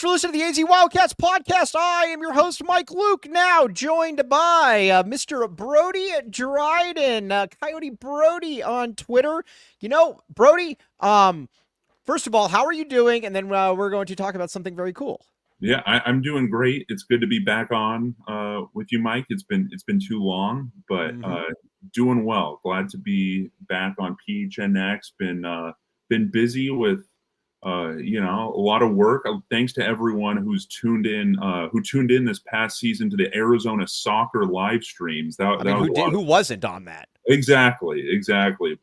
for listening to the AZ Wildcats podcast. I am your host, Mike Luke, now joined by Mr. Brody Dryden, Coyote Brody on Twitter. You know, Brody, first of all, how are you doing? And then we're going to talk about something very cool. Yeah, I'm doing great. It's good to be back on with you, Mike. It's been too long, but doing well. Glad to be back on PHNX. Been busy with a lot of work. Thanks to everyone who's tuned in this past season to the Arizona soccer live streams. Who wasn't on that? Exactly.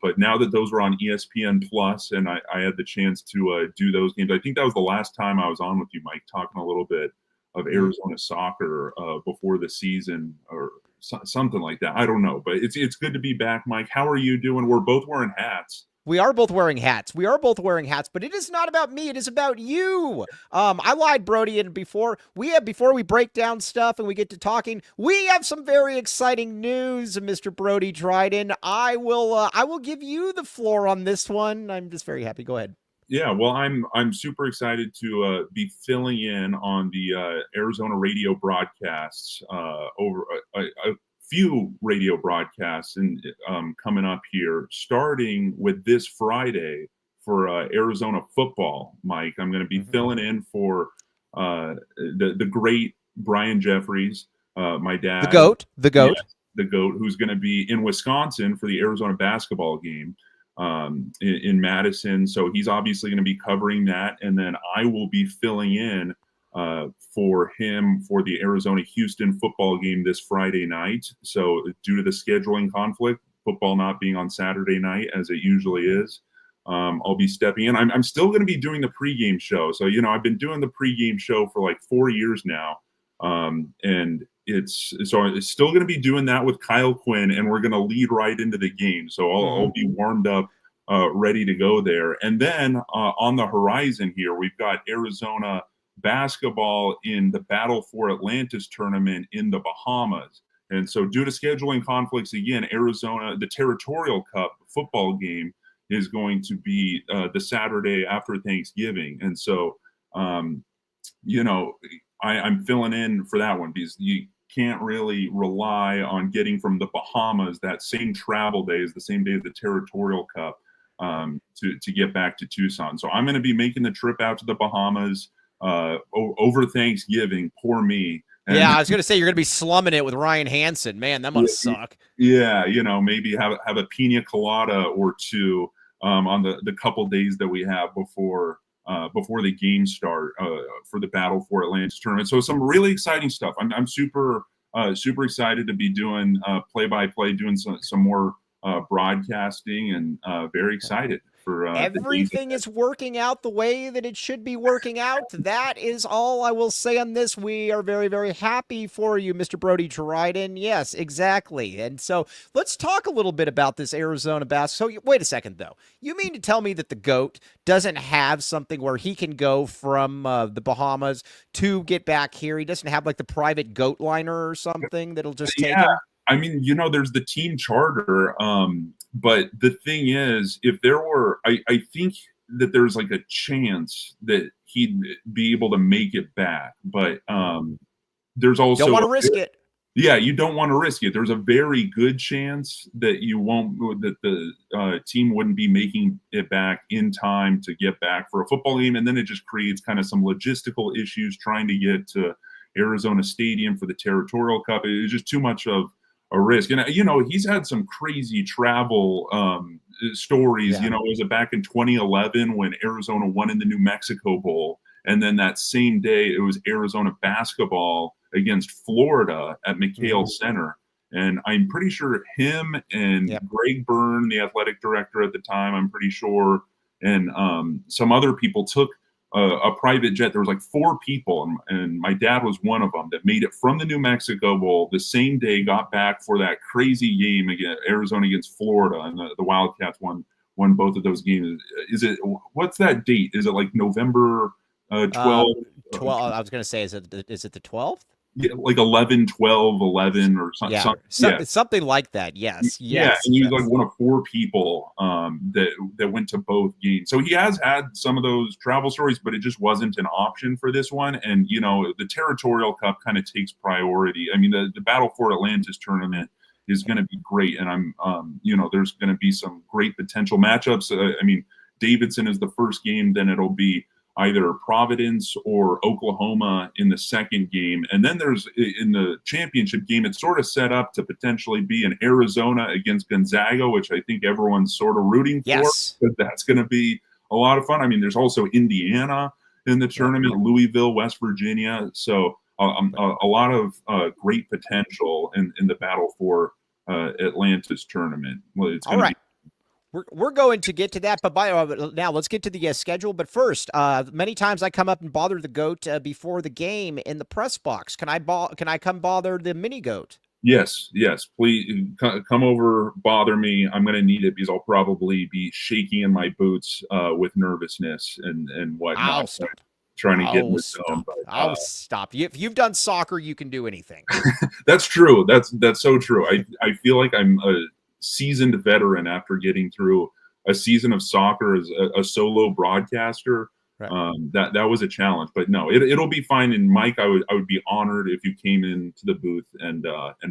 But now that those were on ESPN Plus, and I had the chance to do those games, I think that was the last time I was on with you, Mike, talking a little bit of Arizona soccer before the season or something like that. I don't know, but it's good to be back, Mike. How are you doing? We're both wearing hats. We are both wearing hats, but it is not about me. It is about you. I lied, Brody, and before we break down stuff and we get to talking, we have some very exciting news, Mr. Brody Dryden. I will give you the floor on this one. I'm just very happy. Go ahead. Yeah, well, I'm super excited to be filling in on the Arizona radio broadcasts over a few radio broadcasts and coming up here, starting with this Friday for Arizona football. Mike, I'm going to be filling in for the great Brian Jeffries, my dad, the goat, yes, the goat, who's going to be in Wisconsin for the Arizona basketball game in Madison. So he's obviously going to be covering that, and then I will be filling in for him for the Arizona-Houston football game this Friday night. So due to the scheduling conflict, football not being on Saturday night as it usually is, I'll be stepping in. I'm still going to be doing the pregame show. So, I've been doing the pregame show for like 4 years now. And it's still going to be doing that with Kyle Quinn, and we're going to lead right into the game. So I'll be warmed up, ready to go there. And then on the horizon here, we've got Arizona basketball in the Battle for Atlantis tournament in the Bahamas. And so due to scheduling conflicts, again, Arizona, the Territorial Cup football game is going to be the Saturday after Thanksgiving. And so, I'm filling in for that one because you can't really rely on getting from the Bahamas that same travel day is the same day as the Territorial Cup to get back to Tucson. So I'm going to be making the trip out to the Bahamas over Thanksgiving. Poor me. And yeah, I was going to say you're going to be slumming it with Ryan Hansen. Man, that must suck. Yeah, maybe have a pina colada or two on the couple days that we have before the games start for the Battle for Atlantis tournament. So some really exciting stuff. I'm super excited to be doing play-by-play, doing some more broadcasting, and very excited. Everything is working out the way that it should be working out. That is all I will say on this. We are very, very happy for you, Mr. Brody Dryden. Yes, exactly. And so let's talk a little bit about this Arizona basketball. So wait a second, though. You mean to tell me that the GOAT doesn't have something where he can go from the Bahamas to get back here? He doesn't have like the private GOAT liner or something that'll just take him? I mean, there's the team charter, but the thing is, if there were, I think that there's like a chance that he'd be able to make it back, but there's also don't want to risk it. Yeah, you don't want to risk it. There's a very good chance that the team wouldn't be making it back in time to get back for a football game, and then it just creates kind of some logistical issues trying to get to Arizona Stadium for the Territorial Cup. It's just too much of a risk. And, he's had some crazy travel stories. Yeah. Was it back in 2011 when Arizona won in the New Mexico Bowl? And then that same day, it was Arizona basketball against Florida at McHale Center. And I'm pretty sure him and Greg Byrne, the athletic director at the time, I'm pretty sure, and some other people took a private jet. There was like 4 people, and my dad was one of them that made it from the New Mexico Bowl the same day, got back for that crazy game against Arizona against Florida, and the Wildcats won both of those games. What's that date? Is it like November 12th? 12. I was going to say, is it the 12th? Yeah, like 11, 12, 11 or something. Yeah, something like that. Yes. Yeah, and he was like one of 4 people that went to both games. So he has had some of those travel stories, but it just wasn't an option for this one. And the Territorial Cup kind of takes priority. I mean, the Battle for Atlantis tournament is going to be great, and there's going to be some great potential matchups. I mean, Davidson is the first game, then it'll be either Providence or Oklahoma in the second game. And then there's in the championship game, it's sort of set up to potentially be an Arizona against Gonzaga, which I think everyone's sort of rooting for. But that's going to be a lot of fun. I mean, there's also Indiana in the tournament, Louisville, West Virginia. So a lot of great potential in the Battle for Atlantis tournament. Well, it's going to be. We're going to get to that, but now let's get to the schedule. But first, many times I come up and bother the goat before the game in the press box. Can I come bother the mini goat? Yes, please come over, bother me. I'm going to need it because I'll probably be shaking in my boots with nervousness and whatnot. Trying to get in the zone. But, stop. If you've done soccer, you can do anything. That's true. That's so true. I feel like I'm a seasoned veteran after getting through a season of soccer as a solo broadcaster. Right. That was a challenge, but no, it'll be fine. And Mike, I would be honored if you came into the booth and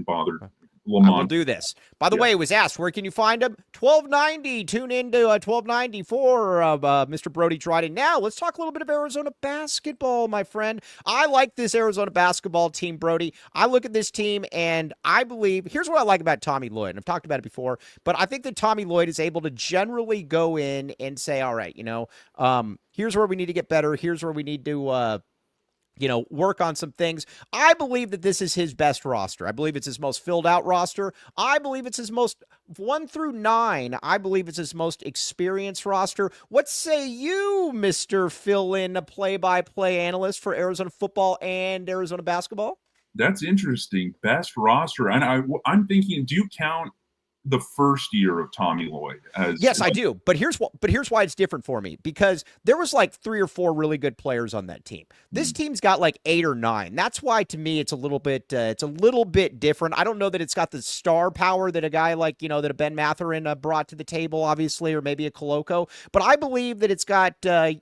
bothered Lamont. I will do this. By the way, it was asked, where can you find him? 1290. Tune into 1290 for Mr. Brody Dryden. Now, let's talk a little bit of Arizona basketball, my friend. I like this Arizona basketball team, Brody. I look at this team, and I believe, here's what I like about Tommy Lloyd, and I've talked about it before, but I think that Tommy Lloyd is able to generally go in and say, all right, here's where we need to get better. Here's where we need to work on some things. I believe that this is his best roster. I believe it's his most filled out roster. I believe it's his most 1 through 9. I believe it's his most experienced roster. What say you, Mr. Fill-in play-by-play analyst for Arizona football and Arizona basketball? That's interesting. Best roster. And I'm thinking, do you count the first year of Tommy Lloyd as? Yes, I do. But here's why it's different for me, because there was like 3 or 4 really good players on that team. This team's got like 8 or 9. That's why to me it's a little bit different. I don't know that it's got the star power that a guy like, that a Ben Mathurin brought to the table, obviously, or maybe a Coloco. But I believe that it's got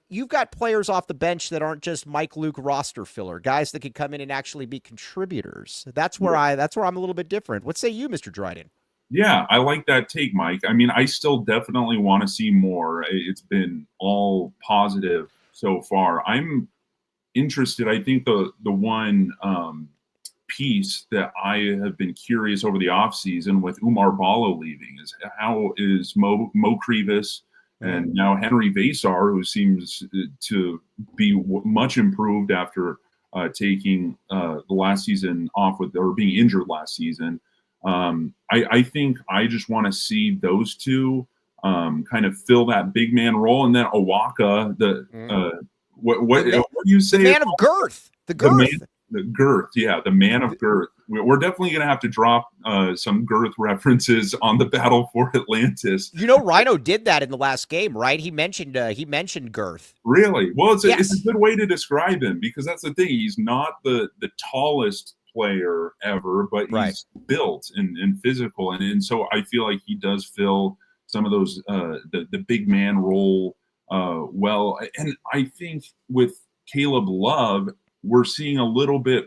you've got players off the bench that aren't just Mike Luke roster filler, guys that could come in and actually be contributors. That's where I'm a little bit different. What say you, Mr. Dryden? Yeah, I like that take, Mike. I mean, I still definitely want to see more. It's been all positive so far. I'm interested. I think the one piece that I have been curious over the offseason with Umar Ballo leaving is how is Mo Krivas and now Henry Vasar, who seems to be much improved after taking the last season off or being injured last season. I think I just want to see those two kind of fill that big man role, and then Awaka, what do you say? The man of girth. The girth. The girth, yeah, the man of girth. We're definitely going to have to drop some girth references on the Battle for Atlantis. Rhino did that in the last game, right? He mentioned girth. Really? Well, it's a good way to describe him, because that's the thing. He's not the tallest player ever, but he's built and physical, and so I feel like he does fill some of those the big man role well. And I think with Caleb Love, we're seeing a little bit.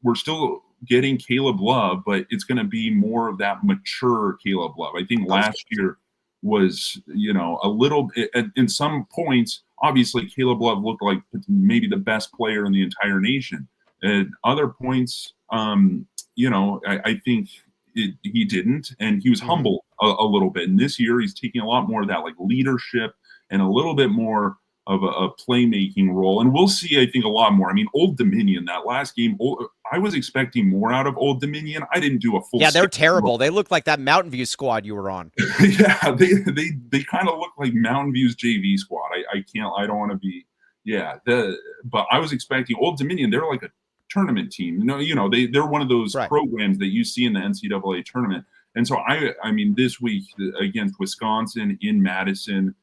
We're still getting Caleb Love, but it's going to be more of that mature Caleb Love. I think last year was a little in some points. Obviously, Caleb Love looked like maybe the best player in the entire nation. At other points, I think he didn't, and he was humbled a little bit. And this year, he's taking a lot more of that like leadership and a little bit more of a playmaking role. And we'll see, I think, a lot more. I mean, Old Dominion, that last game, I was expecting more out of Old Dominion. I didn't do a full. Yeah, they're terrible. They look like that Mountain View squad you were on. Yeah, they kind of look like Mountain View's JV squad. I don't want to be. Yeah, but I was expecting Old Dominion. They're like a tournament team. They're one of those programs that you see in the NCAA tournament. And so I mean, this week against Wisconsin in Madison,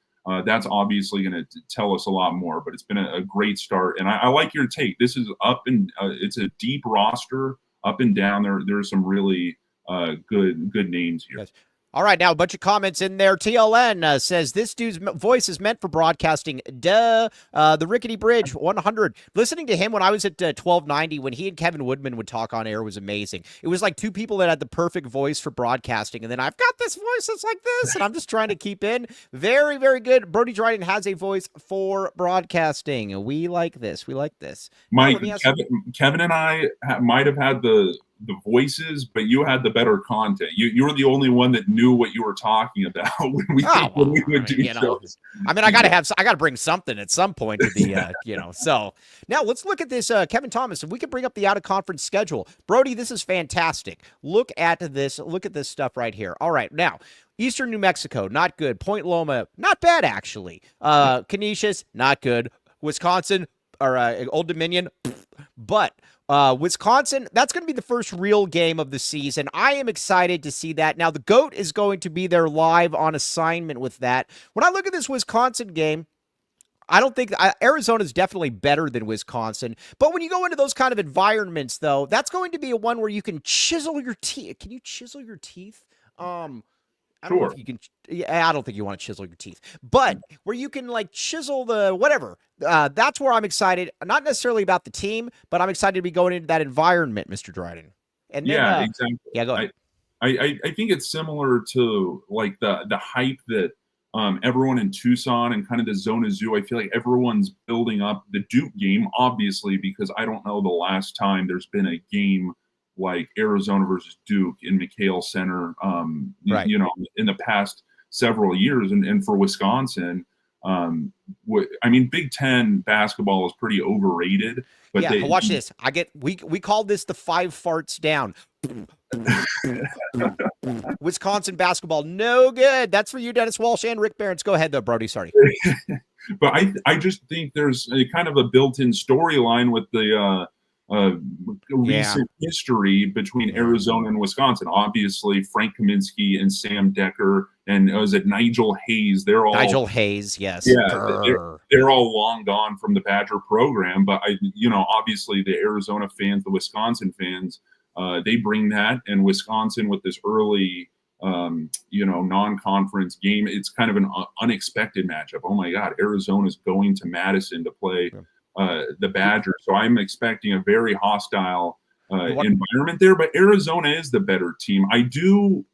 that's obviously going to tell us a lot more. But it's been a great start, and I like your take. This is up and it's a deep roster, up and down. There's some really good names here. Yes. All right, now a bunch of comments in there. TLN says, this dude's voice is meant for broadcasting. Duh. The Rickety Bridge, 100. Listening to him when I was at 1290, when he and Kevin Woodman would talk on air was amazing. It was like two people that had the perfect voice for broadcasting. And then I've got this voice that's like this, and I'm just trying to keep in. Very, very good. Brody Dryden has a voice for broadcasting. We like this. We like this. Mike, Kevin and I might have had the voices, but you had the better content. You were the only one that knew what you were talking about when we would do shows. I mean, I gotta bring something at some point to the So now let's look at this. Kevin Thomas, if we could bring up the out of conference schedule, Brody, this is fantastic. Look at this. Look at this stuff right here. All right, now Eastern New Mexico, not good. Point Loma, not bad actually. Canisius, not good. Wisconsin or Old Dominion, but. Wisconsin, that's going to be the first real game of the season. I am excited to see that. Now, the GOAT is going to be there live on assignment with that. When I look at this Wisconsin game, I don't think Arizona is definitely better than Wisconsin. But when you go into those kind of environments, though, that's going to be a one where you can chisel your teeth. Can you chisel your teeth? I don't know if you can. Yeah, I don't think you want to chisel your teeth, but where you can like chisel the whatever. That's where I'm excited. Not necessarily about the team, but I'm excited to be going into that environment, Mr. Dryden. And then, exactly. Yeah, go ahead. I think it's similar to like the hype that everyone in Tucson and kind of the Zona Zoo. I feel like everyone's building up the Duke game, obviously, because I don't know the last time there's been a game like Arizona versus Duke in McHale Center, right. In the past several years. And for Wisconsin, I mean, Big Ten basketball is pretty overrated. But yeah, watch this. We call this the 5 farts down. Wisconsin basketball, no good. That's for you, Dennis Walsh and Rick Barons. Go ahead, though, Brody. Sorry. But I just think there's a kind of a built-in storyline with the recent history between Arizona and Wisconsin. Obviously, Frank Kaminsky and Sam Decker, and was it Nigel Hayes? Nigel Hayes, yes. Yeah, they're all long gone from the Badger program. But obviously the Arizona fans, the Wisconsin fans, they bring that, and Wisconsin with this early non-conference game, it's kind of an unexpected matchup. Oh my God, Arizona's going to Madison to play the Badgers. So I'm expecting a very hostile environment there, but Arizona is the better team. I don't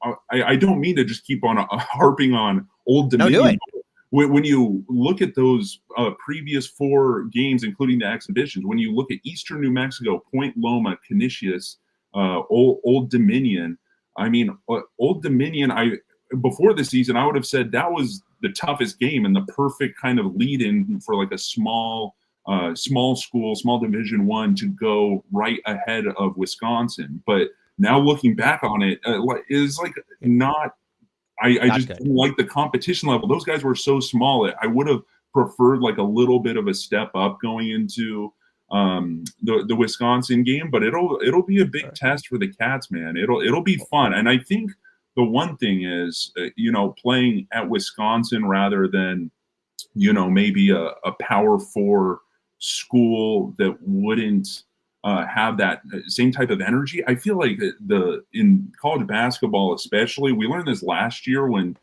mean to just keep on harping on Old Dominion. No, do it. When you look at those previous 4 games, including the exhibitions, when you look at Eastern New Mexico, Point Loma, Canisius, Old Dominion, I mean, Old Dominion, before the season, I would have said that was the toughest game and the perfect kind of lead-in for like a small school, small Division I to go right ahead of Wisconsin. But now looking back on it, is like not. I just didn't like the competition level. Those guys were so small. I would have preferred like a little bit of a step up going into the Wisconsin game. But it'll be a big test for the Cats, man. It'll be fun. And I think the one thing is, playing at Wisconsin rather than maybe a Power 4 school that wouldn't have that same type of energy. I feel like in college basketball, especially, we learned this last year when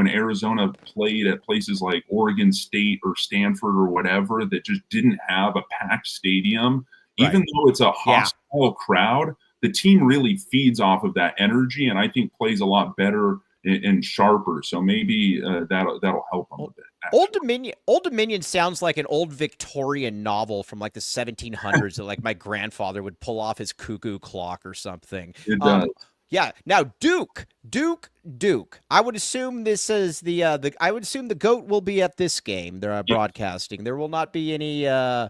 Arizona played at places like Oregon State or Stanford or whatever that just didn't have a packed stadium. Right. Even though it's a hostile crowd, the team really feeds off of that energy, and I think plays a lot better and sharper. So maybe that'll help them a bit. Actually. Old Dominion sounds like an old Victorian novel from like the 1700s that like my grandfather would pull off his cuckoo clock or something. It does. Yeah. Now Duke. I would assume this is I would assume the GOAT will be at this game. They're broadcasting. There will not be any. Yes,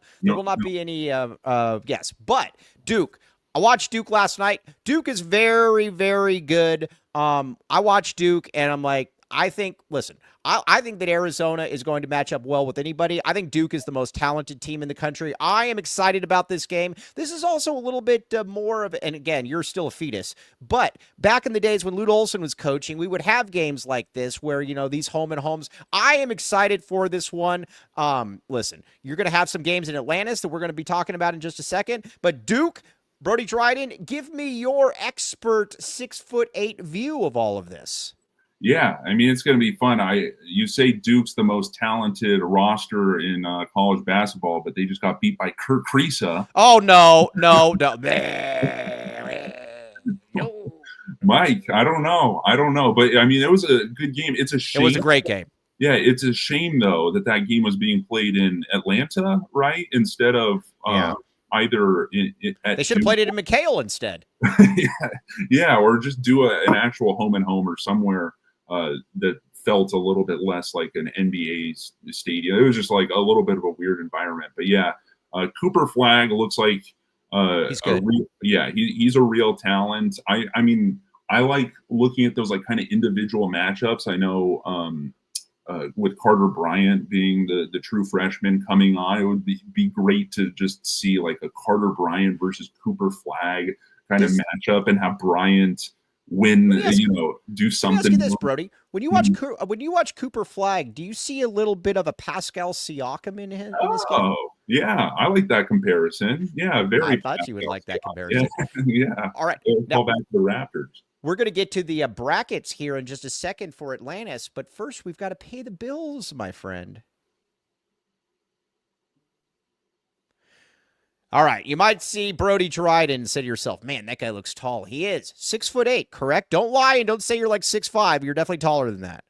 but Duke. I watched Duke last night. Duke is very, very good. I watched Duke, and I'm like, I think, listen, I think that Arizona is going to match up well with anybody. I think Duke is the most talented team in the country. I am excited about this game. This is also a little bit more of, and again, you're still a fetus, but back in the days when Lute Olson was coaching, we would have games like this where, these home and homes. I am excited for this one. Listen, you're going to have some games in Atlantis that we're going to be talking about in just a second, but Duke, Brody Dryden, give me your expert 6'8" view of all of this. Yeah, I mean, it's going to be fun. You say Duke's the most talented roster in college basketball, but they just got beat by Kirk Kriisa. Oh, no. No. Mike, I don't know. But, I mean, it was a good game. It's a shame. It was a great game. Yeah, it's a shame, though, that game was being played in Atlanta, right, instead of either they should have played it in McHale instead. Yeah, or just do an actual home and home or somewhere that felt a little bit less like an NBA stadium. It was just like a little bit of a weird environment. But yeah, Cooper Flagg looks like he's good. He's a real talent. I mean, I like looking at those like kind of individual matchups. I know with Carter Bryant being the true freshman coming on, it would be great to just see like a Carter Bryant versus Cooper Flagg kind of matchup and have Bryant win, do something. Let me ask you this, Brody. When you watch Cooper Flagg, do you see a little bit of a Pascal Siakam in this game? Oh, yeah. I like that comparison. Yeah, very. I thought you would like that comparison. Yeah. All right. Now back to the Raptors. We're going to get to the brackets here in just a second for Atlantis, but first we've got to pay the bills, my friend. All right, you might see Brody Dryden and say to yourself, man, that guy looks tall. He is 6'8", correct? Don't lie and don't say you're like 6'5". You're definitely taller than that.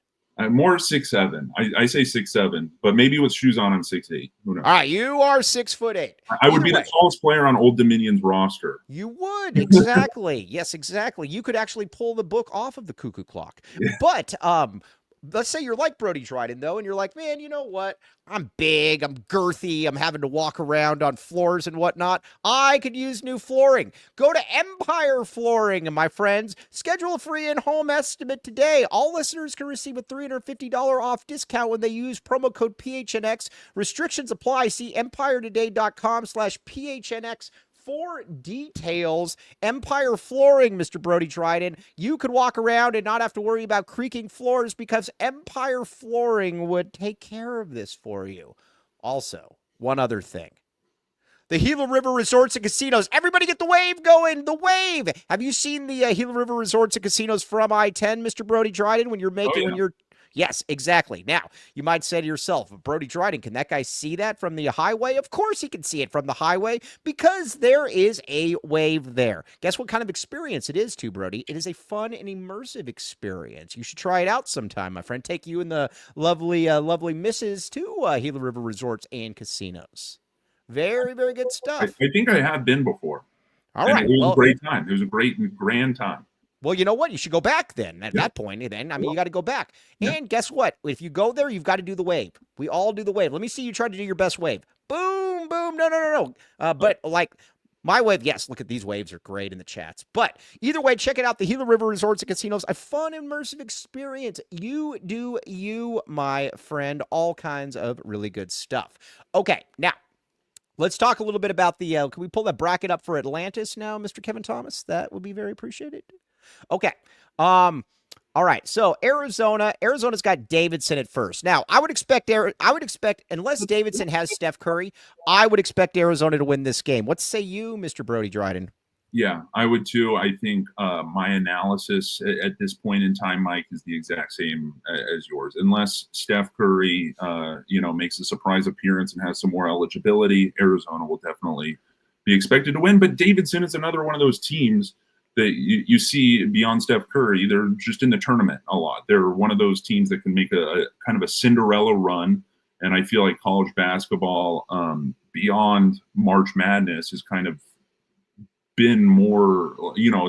More 6'7". I say 6'7", but maybe with shoes on, I'm 6'8". Who knows? All right, you are 6'8". I would be the tallest player on Old Dominion's roster. You would, exactly. Yes, exactly. You could actually pull the book off of the cuckoo clock. Yeah. But let's say you're like Brody Dryden, though, and you're like, man, you know what? I'm big, I'm girthy, I'm having to walk around on floors and whatnot. I could use new flooring. Go to Empire Flooring, my friends. Schedule a free in-home estimate today. All listeners can receive a $350 off discount when they use promo code PHNX. Restrictions apply. See empiretoday.com/PHNX for details. Empire Flooring, Mr. Brody Dryden. You could walk around and not have to worry about creaking floors because Empire Flooring would take care of this for you. Also, one other thing. The Gila River Resorts and Casinos. Everybody get the wave going. The wave. Have you seen the Gila River Resorts and Casinos from I-10, Mr. Brody Dryden, when you're making, Yes, exactly. Now, you might say to yourself, Brody Dryden, can that guy see that from the highway? Of course he can see it from the highway because there is a wave there. Guess what kind of experience it is too, Brody? It is a fun and immersive experience. You should try it out sometime, my friend. Take you and the lovely missus to Gila River Resorts and Casinos. Very, very good stuff. I think I have been before. All right. It was a great time. It was a grand time. Well, you know what? You should go back then. At that point, then, you got to go back. And guess what? If you go there, you've got to do the wave. We all do the wave. Let me see you try to do your best wave. Boom, boom. No. But like my wave, yes, look at these waves are great in the chats. But either way, check it out. The Gila River Resorts and Casinos, a fun, immersive experience. You do you, my friend. All kinds of really good stuff. Okay, now. Let's talk a little bit about the, can we pull that bracket up for Atlantis now, Mr. Kevin Thomas? That would be very appreciated. Okay. All right. So Arizona's got Davidson at first. Now, I would expect, unless Davidson has Steph Curry, I would expect Arizona to win this game. What say you, Mr. Brody Dryden? Yeah, I would too. I think my analysis at this point in time, Mike, is the exact same as yours. Unless Steph Curry, makes a surprise appearance and has some more eligibility, Arizona will definitely be expected to win. But Davidson is another one of those teams that you see beyond Steph Curry. They're just in the tournament a lot. They're one of those teams that can make a kind of a Cinderella run. And I feel like college basketball beyond March Madness is kind of been more,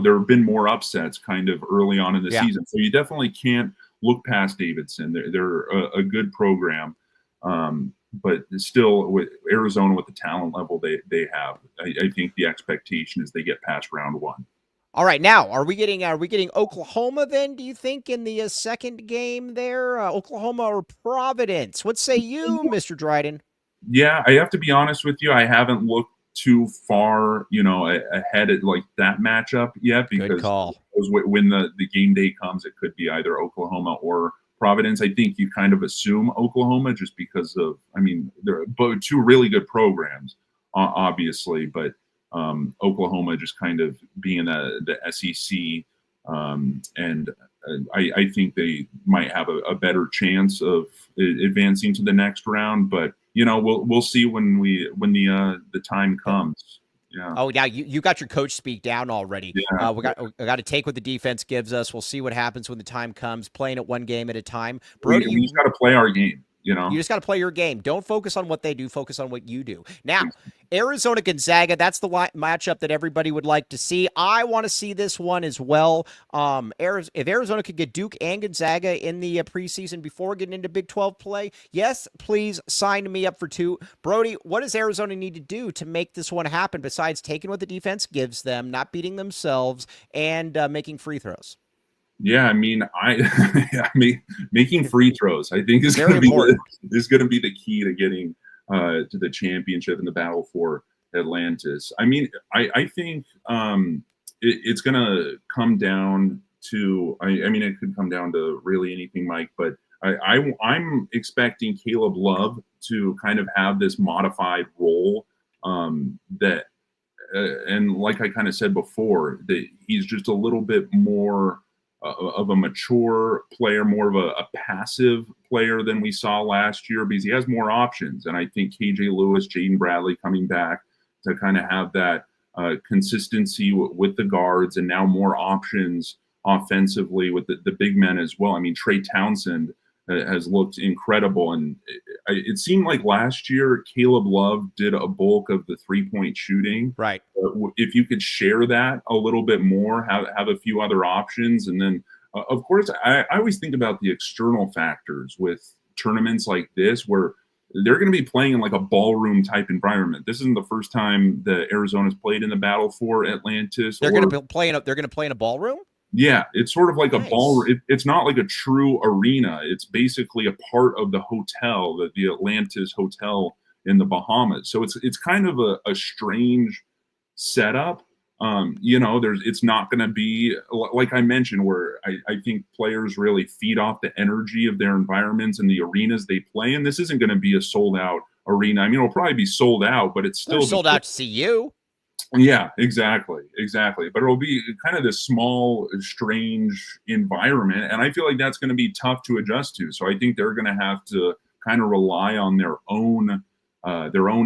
there have been more upsets kind of early on in the season. So you definitely can't look past Davidson. They're a good program. But still, with Arizona, with the talent level they have, I think the expectation is they get past round one. All right, now are we getting Oklahoma then? Do you think in the second game there, Oklahoma or Providence? What say you, Mr. Dryden? Yeah, I have to be honest with you. I haven't looked too far, ahead at like that matchup yet Good because call. when the game day comes, it could be either Oklahoma or Providence. I think you kind of assume Oklahoma just because of, I mean, they're both two really good programs, obviously, but Oklahoma just kind of being the SEC, and I think they might have a better chance of advancing to the next round, but we'll see when the time comes. Yeah. Oh, yeah, you got your coach speak down already. Yeah. We got to take what the defense gives us. We'll see what happens when the time comes. Playing it one game at a time. Brody, We just got to play our game. You just got to play your game. Don't focus on what they do. Focus on what you do. Now, Arizona Gonzaga, that's the matchup that everybody would like to see. I want to see this one as well. If Arizona could get Duke and Gonzaga in the preseason before getting into Big 12 play, yes, please sign me up for two. Brody, what does Arizona need to do to make this one happen besides taking what the defense gives them, not beating themselves, and making free throws? Yeah, I mean, making free throws, I think, is Very going to important. be the key to getting to the championship and the battle for Atlantis. I mean, I think it's going to come down to. I mean, it could come down to really anything, Mike. But I'm expecting Caleb Love to kind of have this modified role that, and like I kind of said before, that he's just a little bit more of a mature player, more of a passive player than we saw last year because he has more options. And I think KJ Lewis, Jaden Bradley coming back to kind of have that consistency with the guards and now more options offensively with the big men as well. I mean, Trey Townsend has looked incredible. And it seemed like last year, Caleb Love did a bulk of the 3-point shooting. Right. If you could share that a little bit more, have a few other options. And then, of course, I always think about the external factors with tournaments like this where they're going to be playing in like a ballroom type environment. This isn't the first time that Arizona's played in the Battle for Atlantis. They're going to play in a ballroom? Yeah, it's sort of like nice. a ball. It's not like a true arena. It's basically a part of the hotel, the Atlantis Hotel in the Bahamas. So it's kind of a strange setup. It's not going to be like I mentioned, where I think players really feed off the energy of their environments and the arenas they play in. This isn't going to be a sold out arena. I mean, it'll probably be sold out, but it's still sold out to see you. Yeah, exactly. But it'll be kind of this small, strange environment, and I feel like that's going to be tough to adjust to. So I think they're going to have to kind of rely on their own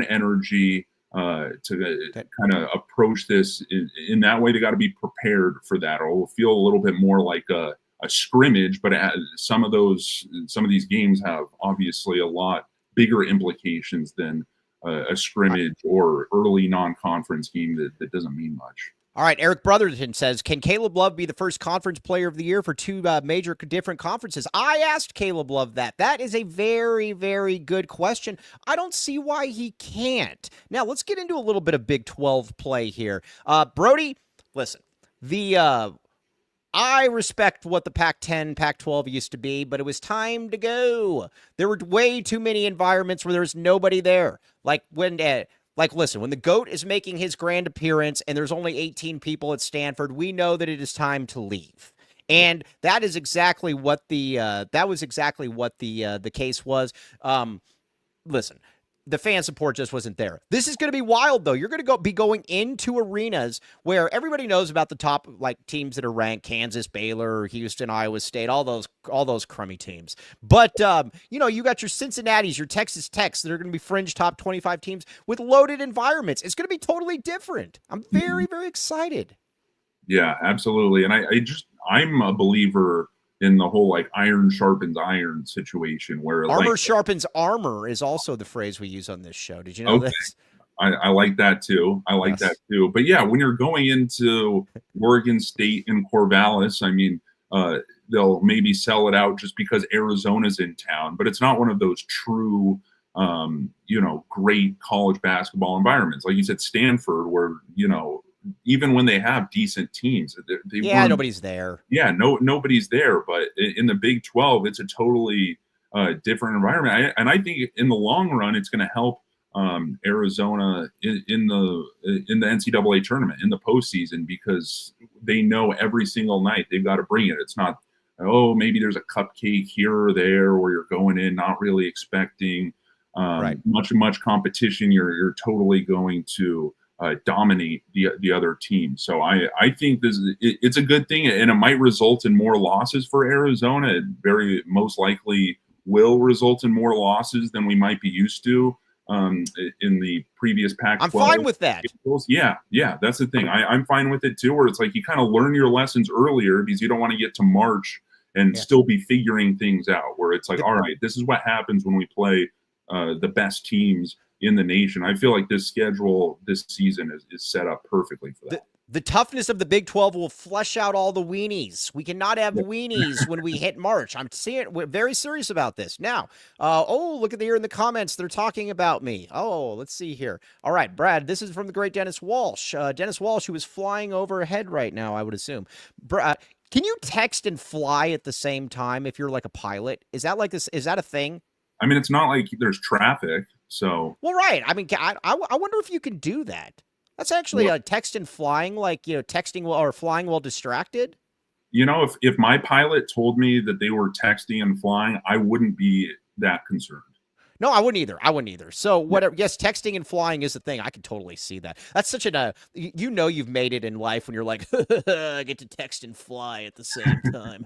energy to kind of approach this in that way. They got to be prepared for that, or it'll feel a little bit more like a scrimmage. But some of these games have obviously a lot bigger implications than a scrimmage or early non-conference game that doesn't mean much. All right, Eric Brotherton says, can Caleb Love be the first conference player of the year for two major different conferences? I asked Caleb Love that. That is a very, very good question. I don't see why he can't. Now, let's get into a little bit of Big 12 play here. Brody, listen, I respect what the Pac-10, Pac-12 used to be, but it was time to go. There were way too many environments where there was nobody there. Listen, when the GOAT is making his grand appearance and there's only 18 people at Stanford, we know that it is time to leave. And that is exactly what the case was. Listen, the fan support just wasn't there. This is going to be wild, though. You're going to be going into arenas where everybody knows about the top teams that are ranked: Kansas, Baylor, Houston, Iowa State, all those crummy teams. But you got your Cincinnati's, your Texas Techs that are going to be fringe top 25 teams with loaded environments. It's going to be totally different. I'm very, very excited. Yeah, absolutely. And I'm a believer in the whole iron sharpens iron situation where armor sharpens armor is also the phrase we use on this show. Did you know this? I like that too. That too. But yeah, when you're going into Oregon State and Corvallis, I mean, they'll maybe sell it out just because Arizona's in town, but it's not one of those true, great college basketball environments. Like you said, Stanford, where, even when they have decent teams, nobody's there. Yeah, nobody's there. But in the Big 12, it's a totally different environment. And I think in the long run, it's going to help Arizona in the NCAA tournament, in the postseason, because they know every single night they've got to bring it. It's not, oh, maybe there's a cupcake here or there where you're going in not really expecting much competition. You're totally going to dominate the other team. So I think it's a good thing, and it might result in more losses for Arizona. It very most likely will result in more losses than we might be used to in the previous Pac-12. I'm fine with that. Yeah, that's the thing. I'm fine with it too, where it's like you kind of learn your lessons earlier because you don't want to get to March and still be figuring things out, where it's like, all right, this is what happens when we play the best teams in the nation. I feel like this schedule this season is set up perfectly for that. The toughness of the Big 12 will flesh out all the weenies. We cannot have weenies when we hit March. I'm seeing we're very serious about this. Now, look at here in the comments. They're talking about me. Oh, let's see here. All right, Brad, this is from the great Dennis Walsh. Dennis Walsh, who is flying overhead right now, I would assume. Brad, can you text and fly at the same time if you're like a pilot? Is that like this? Is that a thing? I mean, it's not like there's traffic, so. Well, right. I mean, I wonder if you can do that. That's actually a text and flying, like, texting or flying while distracted. If my pilot told me that they were texting and flying, I wouldn't be that concerned. No, I wouldn't either. So whatever. Yes, texting and flying is the thing. I can totally see that. That's such you've made it in life when you're like, I get to text and fly at the same time.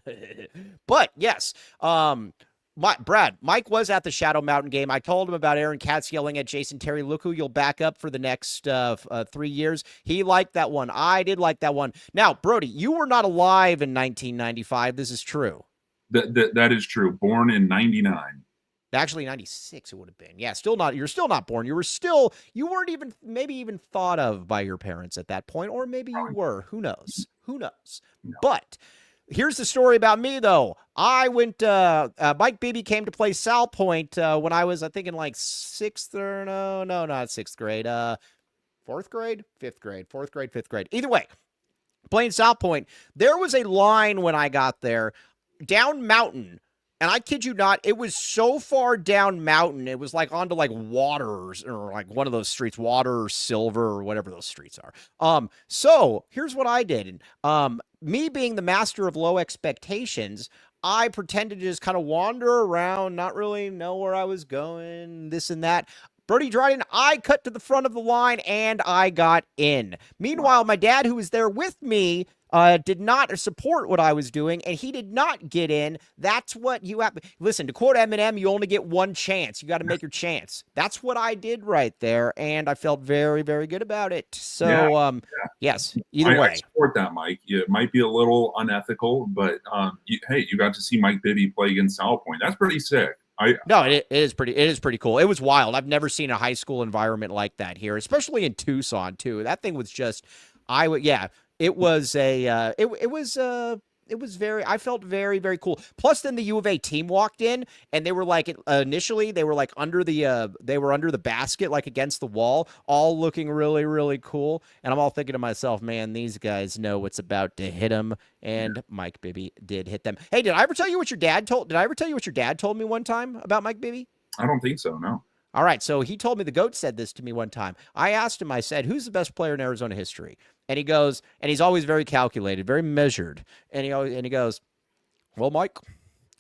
But yes, Mike was at the Shadow Mountain game. I told him about Aaron Katz yelling at Jason Terry, look who you'll back up for the next 3 years. He liked that one. I did like that one. Now, Brody, you were not alive in 1995. This is true. That is true. Born in 99. Actually, 96 it would have been. Yeah, you're still not born. You weren't even thought of by your parents at that point, or maybe you were. Who knows? No. But here's the story about me, though. I went, Mike Bibby came to play Salpointe when I was, I think, in like sixth or not sixth grade. Fourth grade? Fifth grade. Fourth grade, fifth grade. Either way, playing Salpointe, there was a line when I got there, down mountain. And I kid you not, it was so far down mountain, it was like onto like waters or like one of those streets, water or silver or whatever those streets are. So here's what I did. Me being the master of low expectations, I pretended to just kind of wander around, not really know where I was going, this and that. Brody Dryden, I cut to the front of the line and I got in. Meanwhile, my dad, who was there with me, did not support what I was doing, and he did not get in. That's what you have. Listen, to quote Eminem, you only get one chance. You got to make your chance. That's what I did right there, and I felt very, very good about it. So, yes, either way. I support that, Mike. It might be a little unethical, but you got to see Mike Bibby play against Salpointe. That's pretty sick. It is pretty cool. It was wild. I've never seen a high school environment like that here, especially in Tucson too. That thing was just, it was very, I felt very, very cool. Plus then the U of A team walked in and they were like, initially they were like under the basket, like against the wall, all looking really, really cool. And I'm all thinking to myself, man, these guys know what's about to hit them. And Mike Bibby did hit them. Hey, did I ever tell you what your dad told me one time about Mike Bibby? I don't think so. No. All right. So he told me, the GOAT said this to me one time. I asked him, I said, who's the best player in Arizona history? And he goes, and he's always very calculated, very measured. And he goes, well, Mike,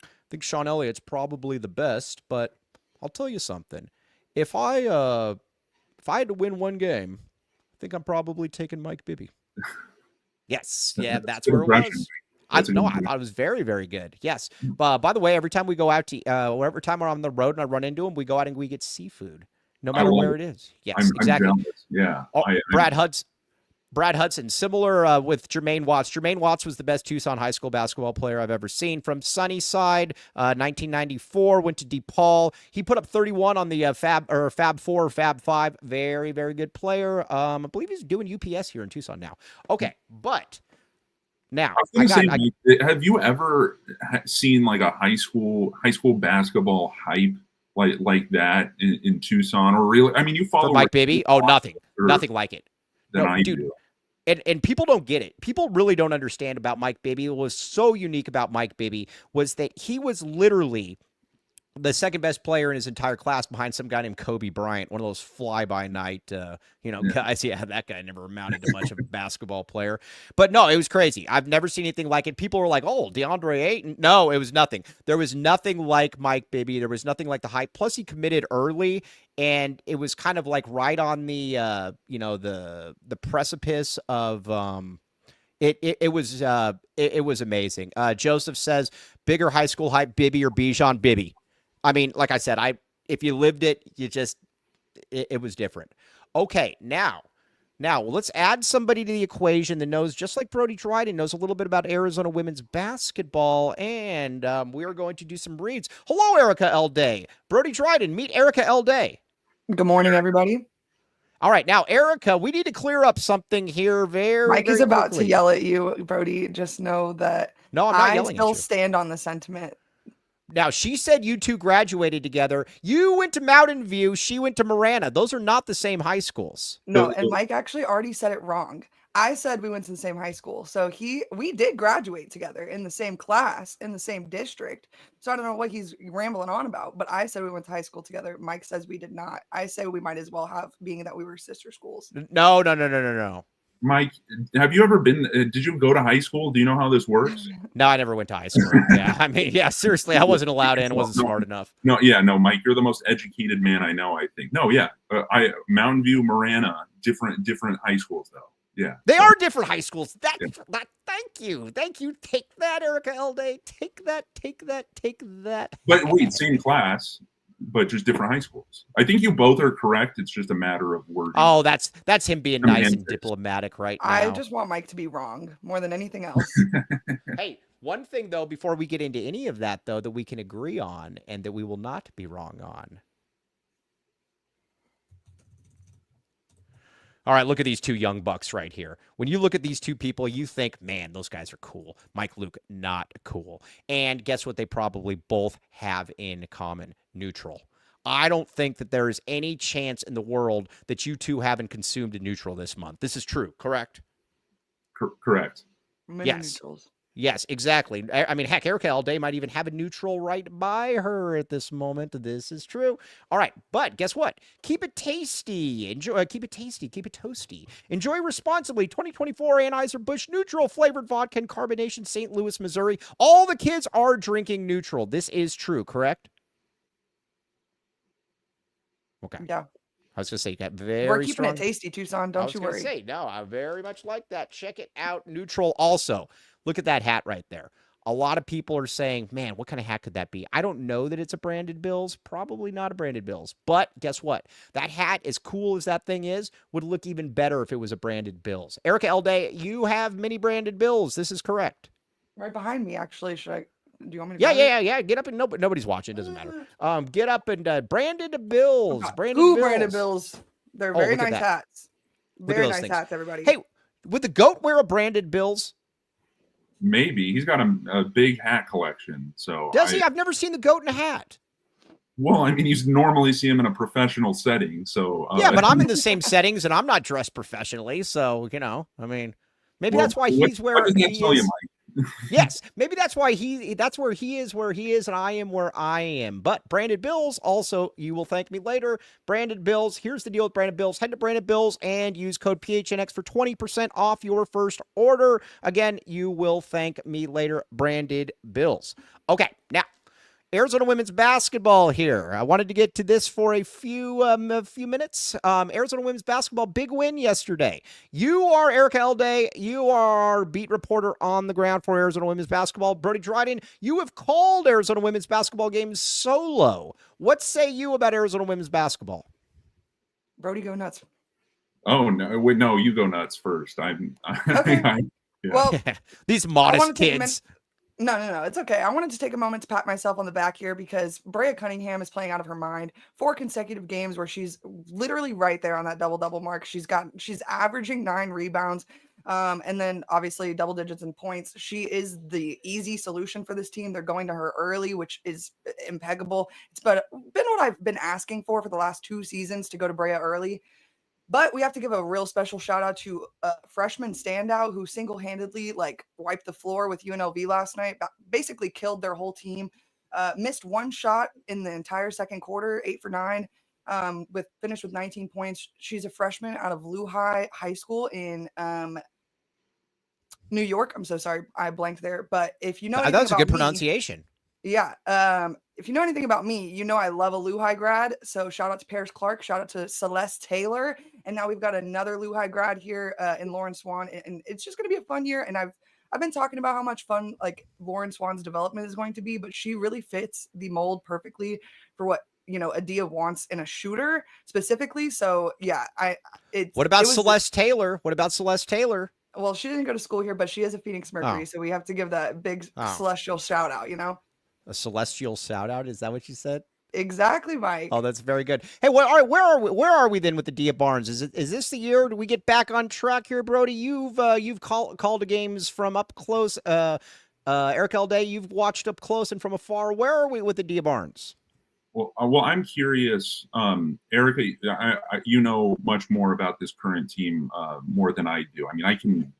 I think Sean Elliott's probably the best, but I'll tell you something. If I had to win one game, I think I'm probably taking Mike Bibby. Yes. Yeah, that's where it was. I thought it was very, very good. Yes. By the way, every time we go out to, every time we're on the road and I run into him, we go out and we get seafood, no matter where it is. Yes, exactly. I'm yeah. Oh, Brad Hudson, similar with Jermaine Watts. Jermaine Watts was the best Tucson high school basketball player I've ever seen. From Sunnyside, 1994, went to DePaul. He put up 31 on the Fab 4 or Fab 5. Very, very good player. I believe he's doing UPS here in Tucson now. Okay, but now have you ever seen like a high school basketball hype like that in Tucson, or really? I mean, you follow Mike Bibby? Oh, nothing like it. I do. And people don't get it. People really don't understand about Mike Bibby. What was so unique about Mike Bibby was that he was literally the second best player in his entire class behind some guy named Kobe Bryant, one of those fly-by-night, guys. Yeah, that guy never amounted to much of a basketball player. But no, it was crazy. I've never seen anything like it. People were like, oh, DeAndre Ayton. No, it was nothing. There was nothing like Mike Bibby. There was nothing like the hype. Plus, he committed early, and it was kind of like right on the, the precipice of it was amazing. Joseph says, bigger high school hype, Bibby or Bijan? Bibby. I mean, like I said, if you lived it, it was different. Okay, now let's add somebody to the equation that knows, just like Brody Dryden, knows a little bit about Arizona women's basketball, and we are going to do some reads. Hello, Erica L. Day. Brody Dryden, meet Erica L. Day. Good morning, everybody. All right, now, Erica, we need to clear up something here Mike is very about quickly. to yell at you, Brody. Just know that No, I'm not yelling I still at you. stand on the sentiment. Now, she said you two graduated together. You went to Mountain View. She went to Marana. Those are not the same high schools. No, and Mike actually already said it wrong. I said we went to the same high school. So we did graduate together in the same class, in the same district. So I don't know what he's rambling on about, but I said we went to high school together. Mike says we did not. I say we might as well have, being that we were sister schools. No. Mike, have you ever been? Did you go to high school? Do you know how this works? No, I never went to high school. Yeah, I mean, yeah, seriously, I wasn't allowed in. I wasn't smart enough. No, Mike, you're the most educated man I know. I think. No, yeah, Mountain View, Marana, different high schools though. Yeah, they are different high schools. Thank you. Take that, Erica L. Day. Take that. But wait, same class, but just different high schools. I think you both are correct. It's just a matter of wording. Oh, that's him being nice and diplomatic right now. I just want Mike to be wrong more than anything else. Hey, one thing though, before we get into any of that though, that we can agree on and that we will not be wrong on. All right, look at these two young bucks right here. When you look at these two people, you think, man, those guys are cool. Mike, Luke, not cool. And guess what they probably both have in common? NUTRL. I don't think that there is any chance in the world that you two haven't consumed a NUTRL this month. This is true, correct? Correct. Yes. Neutrals. Yes, exactly. I mean, heck, Erica L. Day might even have a NUTRL right by her at this moment. This is true. All right, but guess what? Keep it tasty. Enjoy. Keep it tasty. Keep it toasty. Enjoy responsibly. 2024 Anheuser-Busch NUTRL flavored vodka and carbonation, St. Louis, Missouri. All the kids are drinking NUTRL. This is true, correct? Okay. Yeah. I was going to say that very We're keeping strong. it tasty, Tucson. Don't you worry. Say, no, I very much like that. Check it out. NUTRL also. Look at that hat right there. A lot of people are saying, man, what kind of hat could that be? I don't know that it's a branded Bills. Probably not a branded Bills. But guess what? That hat, as cool as that thing is, would look even better if it was a branded Bills. Erica L. Day, you have many branded Bills. This is correct. Right behind me, actually. Do you want me to? Yeah. Get up and nobody's watching. It doesn't matter. Get up and branded Bills. Branded Bills. They're very nice that. hats. Very nice things. hats, everybody. Hey, would the GOAT wear a branded Bills? Maybe. He's got a big hat collection. So does he? I've never seen the GOAT in a hat. Well, I mean, you normally see him in a professional setting. So yeah, but I'm in the same settings and I'm not dressed professionally. So, I mean, maybe that's why he's where he is. You, Mike? Yes, maybe that's why that's where he is, and I am where I am. But Branded Bills, also, you will thank me later. Branded Bills, here's the deal with Branded Bills. Head to Branded Bills and use code PHNX for 20% off your first order. Again, you will thank me later. Branded Bills. Okay, now, Arizona women's basketball here. I wanted to get to this for a few minutes. Arizona women's basketball, big win yesterday. You are Erica L. Day. You are our beat reporter on the ground for Arizona women's basketball. Brody Dryden, you have called Arizona women's basketball games solo. What say you about Arizona women's basketball? Brody, go nuts. Oh, no. Wait, no, you go nuts first. Okay. Yeah. Well, these modest kids. No, it's okay. I wanted to take a moment to pat myself on the back here because Brea Cunningham is playing out of her mind. 4 consecutive games where she's literally right there on that double-double mark. She's averaging 9 rebounds, and then obviously double digits in points. She is the easy solution for this team. They're going to her early, which is impeccable. It's been what I've been asking for the last 2 seasons, to go to Brea early. But we have to give a real special shout out to a freshman standout who single-handedly like wiped the floor with UNLV last night, basically killed their whole team. Missed one shot in the entire second quarter, 8 for 9, finished with 19 points. She's a freshman out of Lehigh High School in New York. I'm so sorry, I blanked there. But if you know anything that was a about good me, pronunciation. yeah. If you know anything about me, you know I love a Lehigh grad. So shout out to Paris Clark, shout out to Celeste Taylor, and now we've got another Lehigh grad here in Lauren Swan, and it's just going to be a fun year. And I've been talking about how much fun like Lauren Swan's development is going to be, but she really fits the mold perfectly for what Adia wants in a shooter specifically. So yeah, What about Celeste Taylor? What about Celeste Taylor? Well, she didn't go to school here, but she is a Phoenix Mercury, so we have to give that big celestial shout out, A celestial shout out? Is that what you said? Exactly, Mike. Oh, that's very good. Hey, where are we then with the Dia Barnes? Is this the year? Do we get back on track here, Brody? You've called the games from up close. Eric Alday, you've watched up close and from afar. Where are we with the Dia Barnes? Well, I'm curious, Erica. You know much more about this current team more than I do. I mean, I can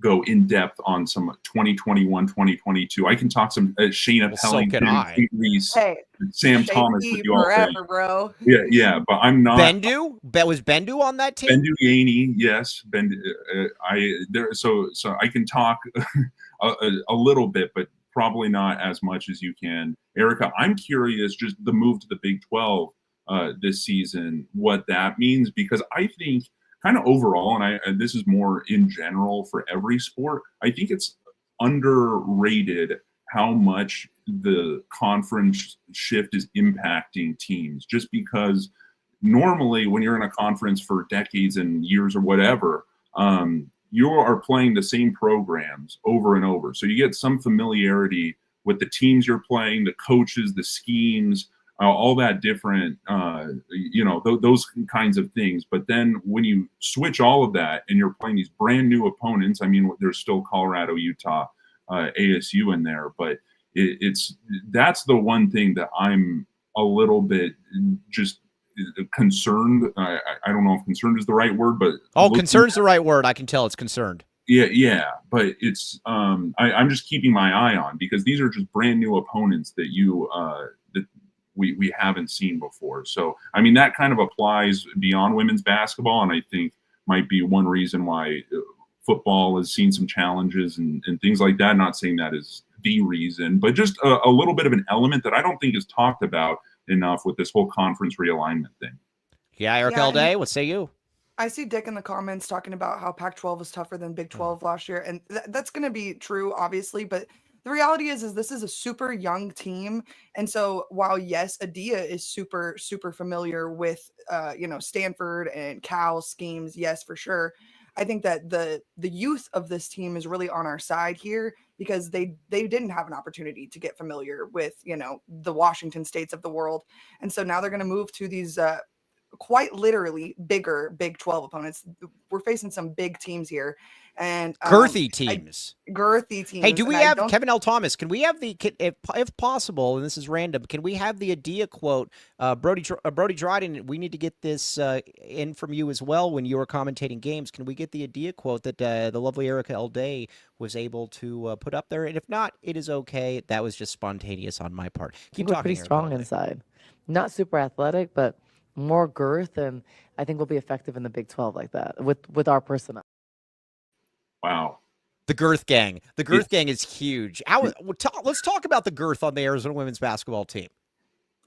go in depth on some 2021, 2022. I can talk some Shayna Pelling, Sam Thomas with you all forever, bro. Yeah, but I'm not. Bendu? Was Bendu on that team? Bendu Yaney, yes. So I can talk a little bit, but probably not as much as you can. Erica, I'm curious, just the move to the Big 12 this season, what that means, because I think kind of overall, and this is more in general for every sport, I think it's underrated how much the conference shift is impacting teams, just because normally when you're in a conference for decades and years or whatever, you are playing the same programs over and over. So you get some familiarity with the teams you're playing, the coaches, the schemes, all that different, those kinds of things. But then when you switch all of that and you're playing these brand new opponents, I mean, there's still Colorado, Utah, ASU in there, but that's the one thing that I'm a little bit just concerned. I don't know if concerned is the right word, but concerned's the right word. I can tell it's concerned. Yeah, but it's I'm just keeping my eye on, because these are just brand new opponents that that we haven't seen before. So I mean, that kind of applies beyond women's basketball, and I think might be one reason why football has seen some challenges and things like that. Not saying that is the reason, but just a little bit of an element that I don't think is talked about enough with this whole conference realignment thing. Yeah, Eric Alday, what say you? I see Dick in the comments talking about how Pac-12 was tougher than Big 12 last year, and that's going to be true, obviously, but the reality is this is a super young team, and so while, yes, Adia is super, super familiar with, Stanford and Cal schemes, yes, for sure, I think that the youth of this team is really on our side here, because they didn't have an opportunity to get familiar with, the Washington States of the world, and so now they're going to move to these quite literally bigger Big 12 opponents. We're facing some big teams here, and girthy teams. Hey, do we have Kevin L. Thomas? Can we have if possible, and this is random, can we have the Adia quote? Brody Dryden, we need to get this in from you as well when you were commentating games. Can we get the Adia quote that the lovely Erica Alday was able to put up there? And if not, it is okay. That was just spontaneous on my part. Keep talking. We're pretty strong inside. Not super athletic, but more girth, and I think we'll be effective in the Big 12 like that with our personnel. Wow. The girth gang. The girth gang is huge. Let's talk about the girth on the Arizona women's basketball team.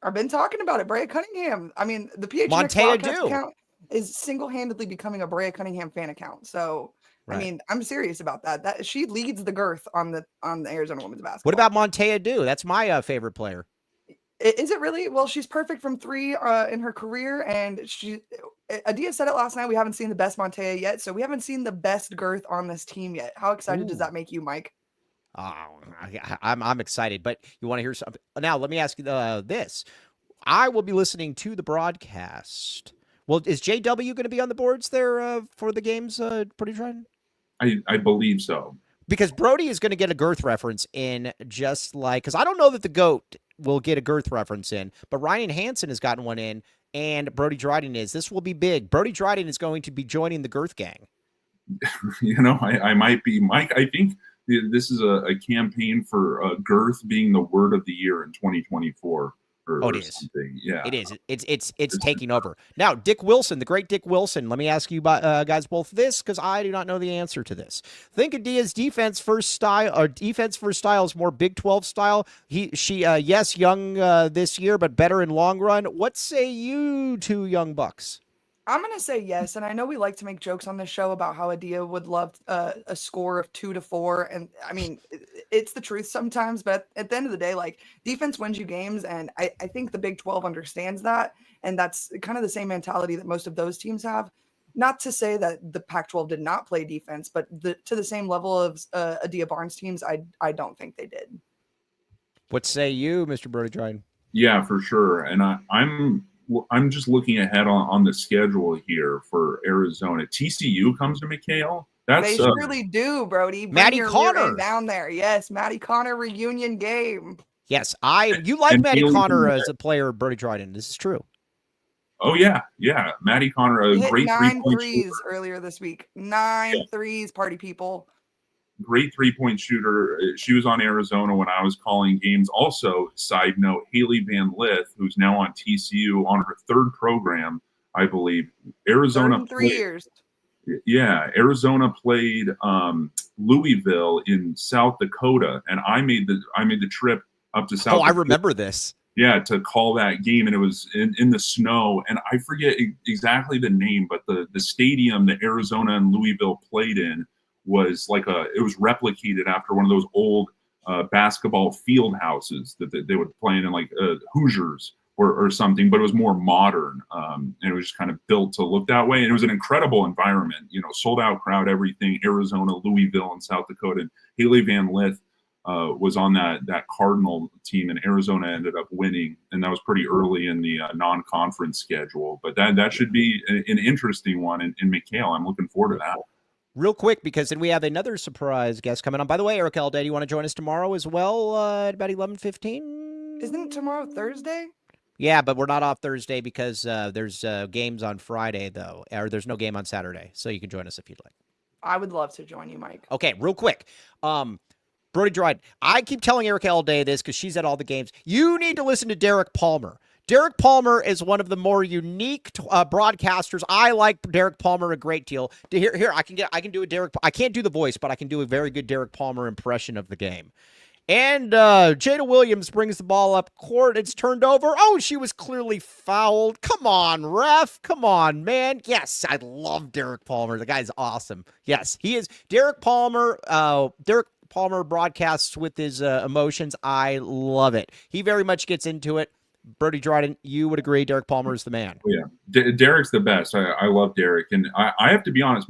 I've been talking about it. Brea Cunningham. I mean, the PHNX podcast account is single-handedly becoming a Brea Cunningham fan account. So, right. I mean, I'm serious about that. That she leads the girth on the Arizona women's basketball. What about Montea Dew? That's my favorite player. Is it really? Well, she's perfect from three in her career, and Adia said it last night. We haven't seen the best Montea yet, so we haven't seen the best girth on this team yet. How excited does that make you, Mike? I'm excited, but you want to hear something? Now, let me ask you this. I will be listening to the broadcast. Well, is JW going to be on the boards there for the games, Brody Dryden? I believe so. Because Brody is going to get a girth reference in, just like, because I don't know that the GOAT will get a girth reference in, but Ryan Hansen has gotten one in, and Brody Dryden is. This will be big. Brody Dryden is going to be joining the Girth Gang. I might be. Mike, I think this is a campaign for girth being the word of the year in 2024. It is. Something. Yeah, it is. It's taking over now. Dick Wilson, the great Dick Wilson. Let me ask you guys both this, because I do not know the answer to this. Think Adia's defense first style is more Big 12 style. Yes, young this year, but better in long run. What say you two young bucks? I'm going to say yes. And I know we like to make jokes on this show about how Adia would love a score of 2-4. And I mean, it's the truth sometimes, but at the end of the day, like, defense wins you games. And I think the Big 12 understands that. And that's kind of the same mentality that most of those teams have. Not to say that the Pac-12 did not play defense, but to the same level of Adia Barnes teams, I don't think they did. What say you, Mr. Brody Dryden? Yeah, for sure. And I'm just looking ahead on the schedule here for Arizona. TCU comes to McHale. They surely do, Brody. Maddie Connor down there. Yes, Maddie Connor reunion game. Yes, you like Maddie Connor as a player, Brody Dryden. This is true. Oh yeah, Maddie Connor, a great 9 threes earlier this week. 9 threes, party people. Great 3-point shooter. She was on Arizona when I was calling games. Also, side note, Haley Van Lith, who's now on TCU on her 3rd program, I believe. Arizona 3 years. Yeah, Arizona played Louisville in South Dakota, and I made the trip up to South. I remember this. Yeah, to call that game, and it was in the snow, and I forget exactly the name, but the stadium that Arizona and Louisville played in was it was replicated after one of those old basketball field houses that they would play in like Hoosiers or something, but it was more modern, and it was just kind of built to look that way. And it was an incredible environment, sold out crowd, everything. Arizona, Louisville, and South Dakota. And Haley Van Lith was on that Cardinal team, and Arizona ended up winning, and that was pretty early in the non-conference schedule. But that should be an interesting one in McHale. I'm looking forward to that. Real quick, because then we have another surprise guest coming on. By the way, Eric Alday, do you want to join us tomorrow as well at about 11:15? Isn't tomorrow Thursday? Yeah, but we're not off Thursday because there's games on Friday, though. Or there's no game on Saturday, so you can join us if you'd like. I would love to join you, Mike. Okay, real quick. Brody Dryden, I keep telling Eric Alday this because she's at all the games. You need to listen to Derek Palmer. Derek Palmer is one of the more unique broadcasters. I like Derek Palmer a great deal. Here, I can do a Derek. I can't do the voice, but I can do a very good Derek Palmer impression of the game. And Jada Williams brings the ball up court. It's turned over. Oh, she was clearly fouled. Come on, ref. Come on, man. Yes, I love Derek Palmer. The guy's awesome. Yes, he is. Derek Palmer broadcasts with his emotions. I love it. He very much gets into it. Brody Dryden, you would agree Derek Palmer is the man. Oh, yeah. Derek's the best. I love Derek. And I have to be honest,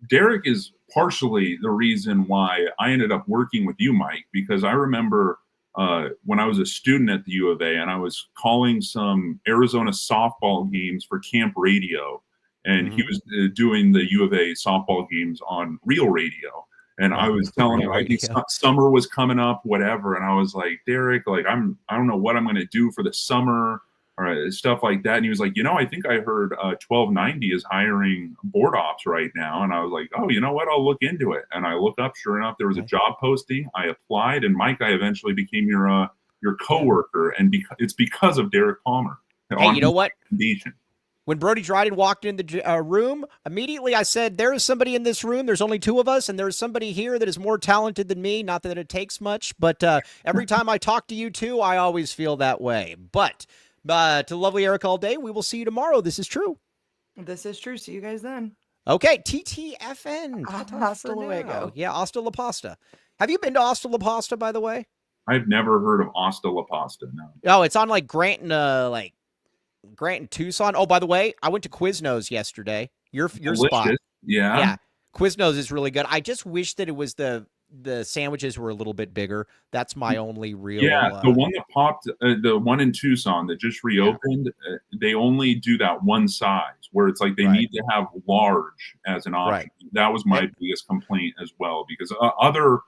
Derek is partially the reason why I ended up working with you, Mike, because I remember when I was a student at the U of A and I was calling some Arizona softball games for camp radio, and he was doing the U of A softball games on real radio. And I was telling him, like, summer was coming up, whatever. And I was like, Derek, like, I don't know what I'm going to do for the summer or stuff like that. And he was like, I think I heard 1290 is hiring board ops right now. And I was like, oh, you know what? I'll look into it. And I looked up, sure enough, there was a job posting. I applied, and Mike, I eventually became your coworker. And it's because of Derek Palmer. Hey, you know what? When Brody Dryden walked in the room, immediately I said, there is somebody in this room. There's only 2 of us, and there's somebody here that is more talented than me. Not that it takes much, but every time I talk to you two, I always feel that way. But to lovely Eric Alday, we will see you tomorrow. This is true. This is true. See you guys then. Okay, TTFN. Hasta luego. Yeah, hasta la pasta. Have you been to Hasta la Pasta, by the way? I've never heard of Hasta la Pasta, no. Oh, it's on like Grant and Tucson. Oh, by the way, I went to Quiznos yesterday. Your spot. Yeah. Quiznos is really good. I just wish that it was the sandwiches were a little bit bigger. That's my only real. Yeah, the one that popped, the one in Tucson that just reopened, they only do that one size where it's like they need to have large as an option. Right. That was my biggest complaint as well, because other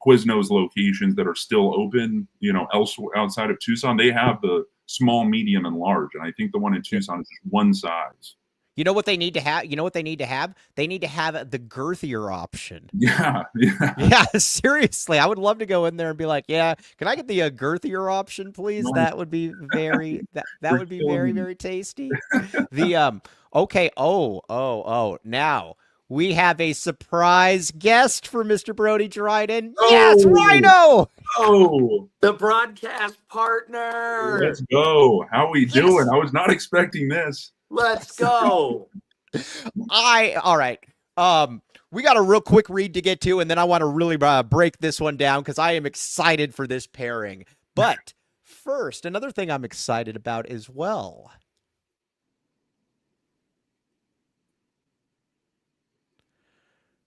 Quiznos locations that are still open, elsewhere outside of Tucson, they have the small, medium, and large. And I think the one in Tucson is just one size. You know what they need to have? You know what they need to have? They need to have the girthier option. Yeah. Yeah, seriously. I would love to go in there and be like, yeah, can I get the girthier option, please? Nice. That would be very that would be very, very tasty. The okay, now we have a surprise guest for Mr. Brody Dryden. Yes, Rhino! Oh, The broadcast partner. let's go. How we Yes. doing? I was not expecting this. Let's go. All right. We got a real quick read to get to, and then I want to really break this one down because I am excited for this pairing. But first, another thing I'm excited about as well.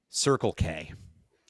Circle K.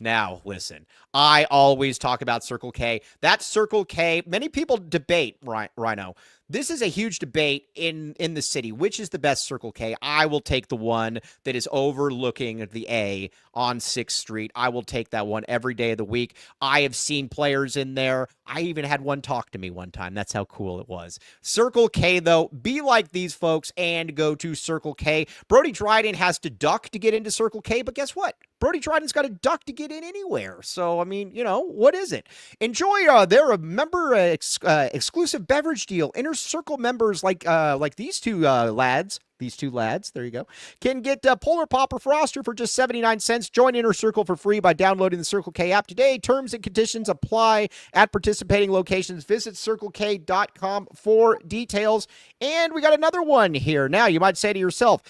Now, listen, I always talk about Circle K. That Circle K, many people debate, Rhino. This is a huge debate in the city. Which is the best Circle K? I will take the one that is overlooking the A on 6th Street. I will take that one every day of the week. I have seen players in there. I even had one talk to me one time. That's how cool it was. Circle K, though, be like these folks and go to Circle K. Brody Dryden has to duck to get into Circle K, but guess what? Brody Dryden's got to duck to get in anywhere. So, I mean, what is it? Enjoy their member exclusive beverage deal. Inner Circle members like these two lads. These two lads, there you go, can get Polar Pop or Froster for just 79 cents. Join Inner Circle for free by downloading the Circle K app today. Terms and conditions apply at participating locations. Visit CircleK.com for details. And we got another one here. Now, you might say to yourself,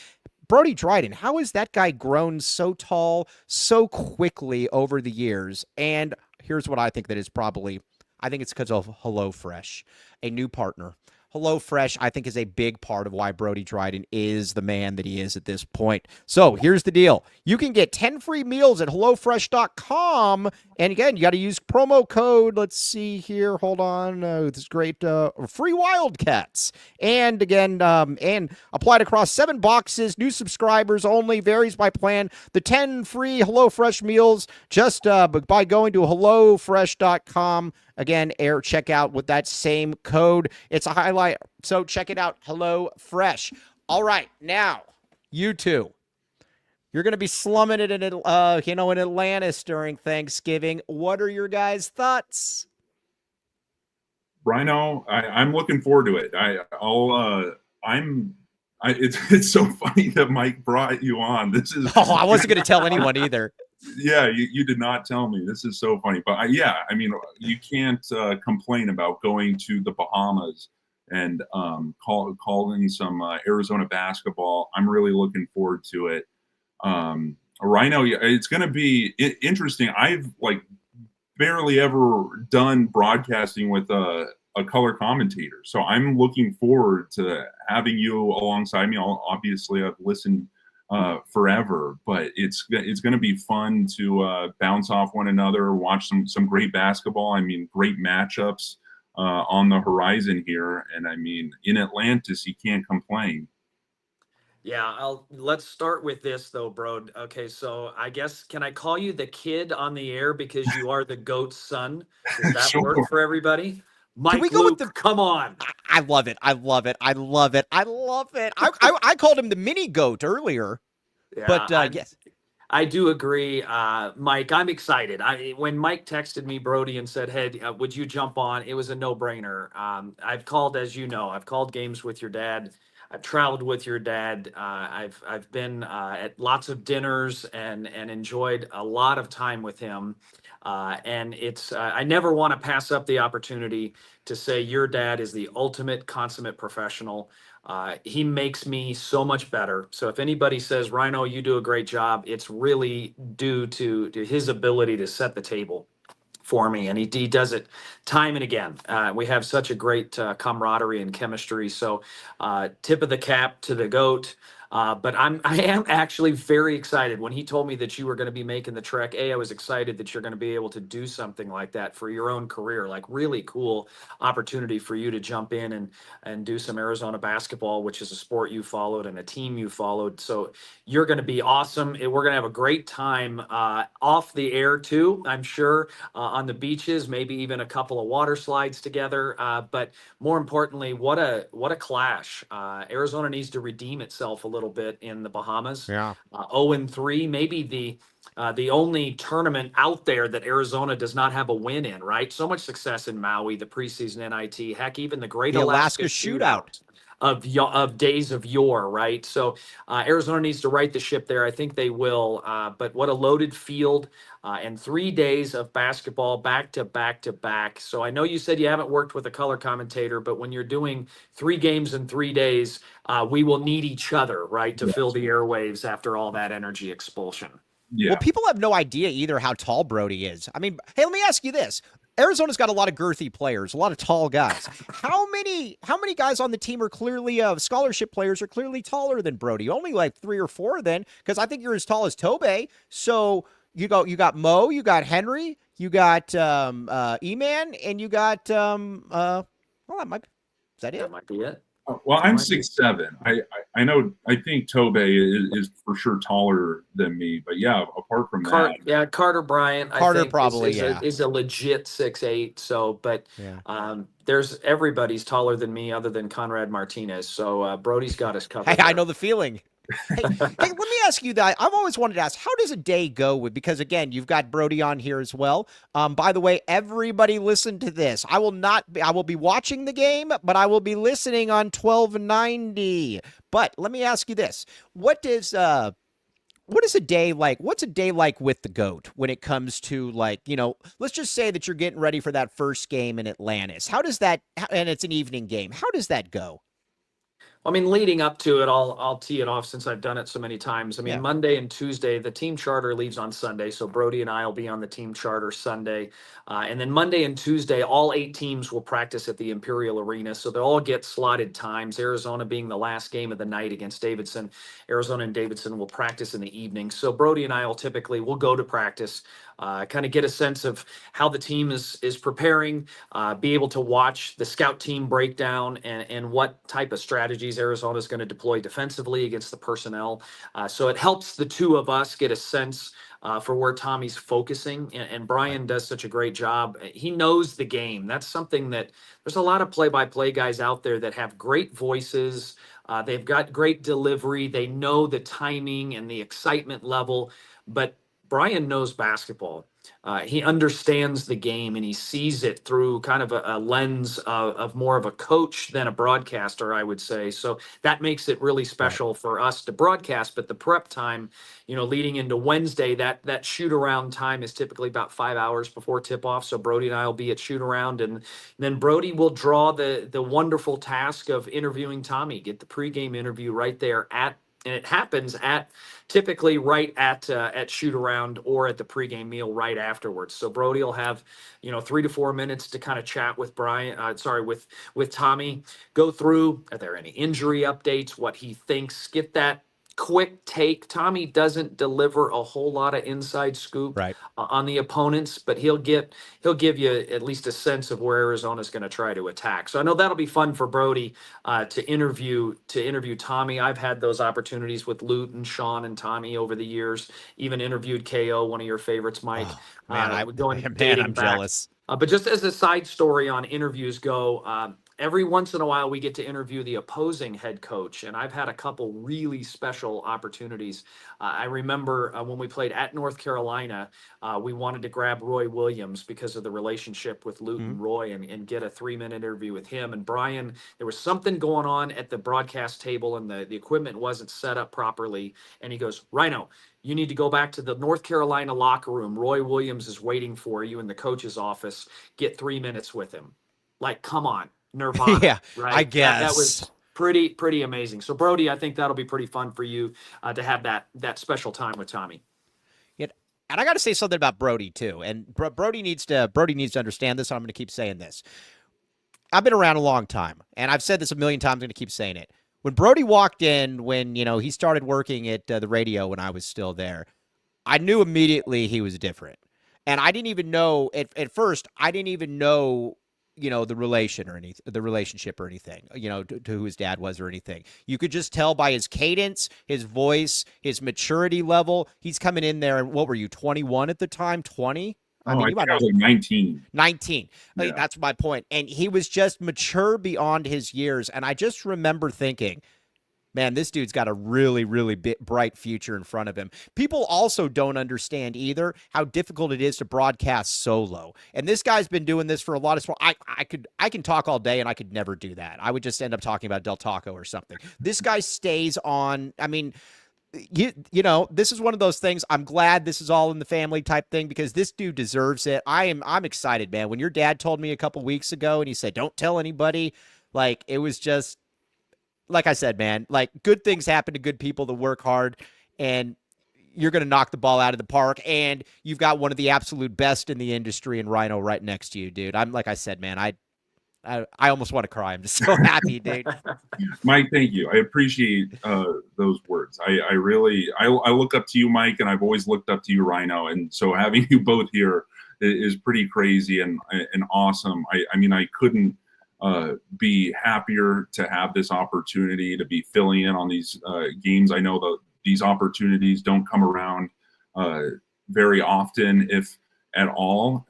Brody Dryden, how has that guy grown so tall so quickly over the years? And here's what I think that is probably, I think it's because of HelloFresh, a new partner. HelloFresh, I think, is a big part of why Brody Dryden is the man that he is at this point. So here's the deal. You can get 10 free meals at HelloFresh.com. And again, you got to use promo code, let's see here, hold on, this great, free Wildcats. And again, and applied across 7 boxes, new subscribers only, varies by plan. The 10 free HelloFresh meals just by going to HelloFresh.com. Again, check out with that same code. It's a highlight, so check it out, HelloFresh. All right, now, you two, you're going to be slumming it in Atlantis during Thanksgiving. What are your guys' thoughts? Rhino, I'm looking forward to it. It's so funny that Mike brought you on. This is. Oh, I wasn't going to tell anyone either. Yeah, you did not tell me. This is so funny. But you can't complain about going to the Bahamas and calling some Arizona basketball. I'm really looking forward to it. Rhino, it's going to be interesting. I've barely ever done broadcasting with a color commentator, so I'm looking forward to having you alongside me. Obviously, I've listened forever, but it's going to be fun to bounce off one another, watch some great basketball. I mean, great matchups on the horizon here, and I mean, in Atlantis, you can't complain. Yeah, let's start with this though, bro. Okay, so I guess, can I call you the kid on the air because you are the GOAT's son? Does that Sure. work for everybody? Mike we go Luke, with come on. I love it. I love it. I love it. I love it. I called him the mini GOAT earlier, Yeah, but yes. I do agree, Mike. I'm excited. When Mike texted me, Brody, and said, "Hey, would you jump on?" It was a no-brainer. I've called, as you know, I've called games with your dad. I've traveled with your dad. I've been at lots of dinners and enjoyed a lot of time with him. And it's I never want to pass up the opportunity to say your dad is the ultimate consummate professional. He makes me so much better. So if anybody says, Rhino, you do a great job, it's really due to his ability to set the table for me. And he does it time and again. We have such a great camaraderie and chemistry. So tip of the cap to the GOAT. But I am actually very excited. When he told me that you were going to be making the trek, I was excited that you're going to be able to do something like that for your own career. Like, really cool opportunity for you to jump in and do some Arizona basketball, which is a sport you followed and a team you followed. So you're going to be awesome. We're going to have a great time off the air too, I'm sure, on the beaches, maybe even a couple of water slides together. But more importantly, what a clash. Arizona needs to redeem itself a little bit in the Bahamas. Yeah. 0-3, maybe the only tournament out there that Arizona does not have a win in, right? So much success in Maui, the preseason NIT, heck, even the Great The Alaska Alaska Shootout. of days of yore, right? So Arizona needs to right the ship there. I think they will. But what a loaded field and 3 days of basketball back to back to back. So I know you said you haven't worked with a color commentator, but when you're doing 3 games in 3 days, we will need each other, right, to fill the airwaves after all that energy expulsion. Yeah. Well, people have no idea either how tall Brody is. I mean, hey, let me ask you this. Arizona's got a lot of girthy players, a lot of tall guys. How many guys on the team are clearly scholarship players are clearly taller than Brody? Only like 3 or 4 then, because I think you're as tall as Tobe. So you got Mo, you got Henry, you got E-Man, and you got well, that might is that it? That might be it. Well, I'm 6'7". I know. I think Tobe is for sure taller than me, but yeah, apart from that, Yeah, Carter Bryant. Carter I think probably, is a legit 6'8". So, but Yeah. there's everybody's taller than me other than Conrad Martinez. So Brody's got us covered. Hey, I there. know the feeling. Hey, let me ask you that. I've always wanted to ask, how does a day go with, because again, you've got Brody on here as well. By the way, everybody listen to this. I will be watching the game, but I will be listening on 1290. But let me ask you this. What is a day like? What's a day like with the GOAT when it comes to, like, let's just say that you're getting ready for that first game in Atlantis. How does that, and it's an evening game. How does that go? I mean, leading up to it, I'll tee it off since I've done it so many times. I mean, Yeah. Monday and Tuesday, the team charter leaves on Sunday, so Brody and I will be on the team charter Sunday, and then Monday and Tuesday, all 8 teams will practice at the Imperial Arena, so they'll all get slotted times. Arizona being the last game of the night against Davidson, Arizona and Davidson will practice in the evening. So Brody and I will go to practice, kind of get a sense of how the team is preparing, be able to watch the scout team breakdown and what type of strategies Arizona is going to deploy defensively against the personnel. So it helps the two of us get a sense for where Tommy's focusing. And Brian does such a great job. He knows the game. That's something that there's a lot of play-by-play guys out there that have great voices. They've got great delivery. They know the timing and the excitement level, but Brian knows basketball. He understands the game and he sees it through kind of a lens of more of a coach than a broadcaster, I would say. So that makes it really special for us to broadcast. But the prep time, leading into Wednesday, that shoot around time is typically about 5 hours before tip off. So Brody and I will be at shoot around, and then Brody will draw the wonderful task of interviewing Tommy, get the pregame interview right there and it happens typically right at shoot around or at the pregame meal right afterwards. So Brody will have 3 to 4 minutes to kind of chat with with Tommy, go through, are there any injury updates, what he thinks, get that quick take. Tommy doesn't deliver a whole lot of inside scoop on the opponents, but he'll give you at least a sense of where Arizona's going to try to attack. So I know that'll be fun for Brody to interview Tommy. I've had those opportunities with Lute and Sean and Tommy over the years. Even interviewed KO, one of your favorites, Mike. I'm dating back. jealous. But just as a side story on interviews go, every once in a while we get to interview the opposing head coach, and I've had a couple really special opportunities. I remember when we played at North Carolina, we wanted to grab Roy Williams because of the relationship with Lute and Roy and get a 3-minute interview with him. And Brian, there was something going on at the broadcast table and the equipment wasn't set up properly. And he goes, "Rhino, you need to go back to the North Carolina locker room. Roy Williams is waiting for you in the coach's office. Get 3 minutes with him." Like, come on. Nirvana, Yeah, right? I guess. That was pretty amazing. So Brody, I think that'll be pretty fun for you to have that special time with Tommy. Yeah, and I got to say something about Brody too. And Brody needs to understand this. And I'm going to keep saying this. I've been around a long time, and I've said this a million times. I'm going to keep saying it. when Brody walked in, when he started working at the radio when I was still there, I knew immediately he was different. And I didn't even know at first. I didn't even know the relationship or anything. To who his dad was or anything. You could just tell by his cadence, his voice, his maturity level. He's coming in there. And what were you, 21 at the time? 20? I think I was like 19. 19. Yeah. That's my point. And he was just mature beyond his years. And I just remember thinking, man, this dude's got a really, really bright future in front of him. People also don't understand either how difficult it is to broadcast solo. And this guy's been doing this for a lot of sport. I can talk all day and I could never do that. I would just end up talking about Del Taco or something. This guy stays on. I mean, this is one of those things. I'm glad this is all in the family type thing because this dude deserves it. I'm excited, man. When your dad told me a couple weeks ago and he said, don't tell anybody, like, it was just, like I said, man, like, good things happen to good people that work hard, and you're going to knock the ball out of the park, and you've got one of the absolute best in the industry in Rhino right next to you, dude. I'm, like I said, man, I almost want to cry. I'm just so happy, dude. Mike, thank you. I appreciate those words. I really look up to you, Mike, and I've always looked up to you, Rhino. And so having you both here is pretty crazy and awesome. I mean, I couldn't be happier to have this opportunity to be filling in on these games. I know that these opportunities don't come around very often, if at all.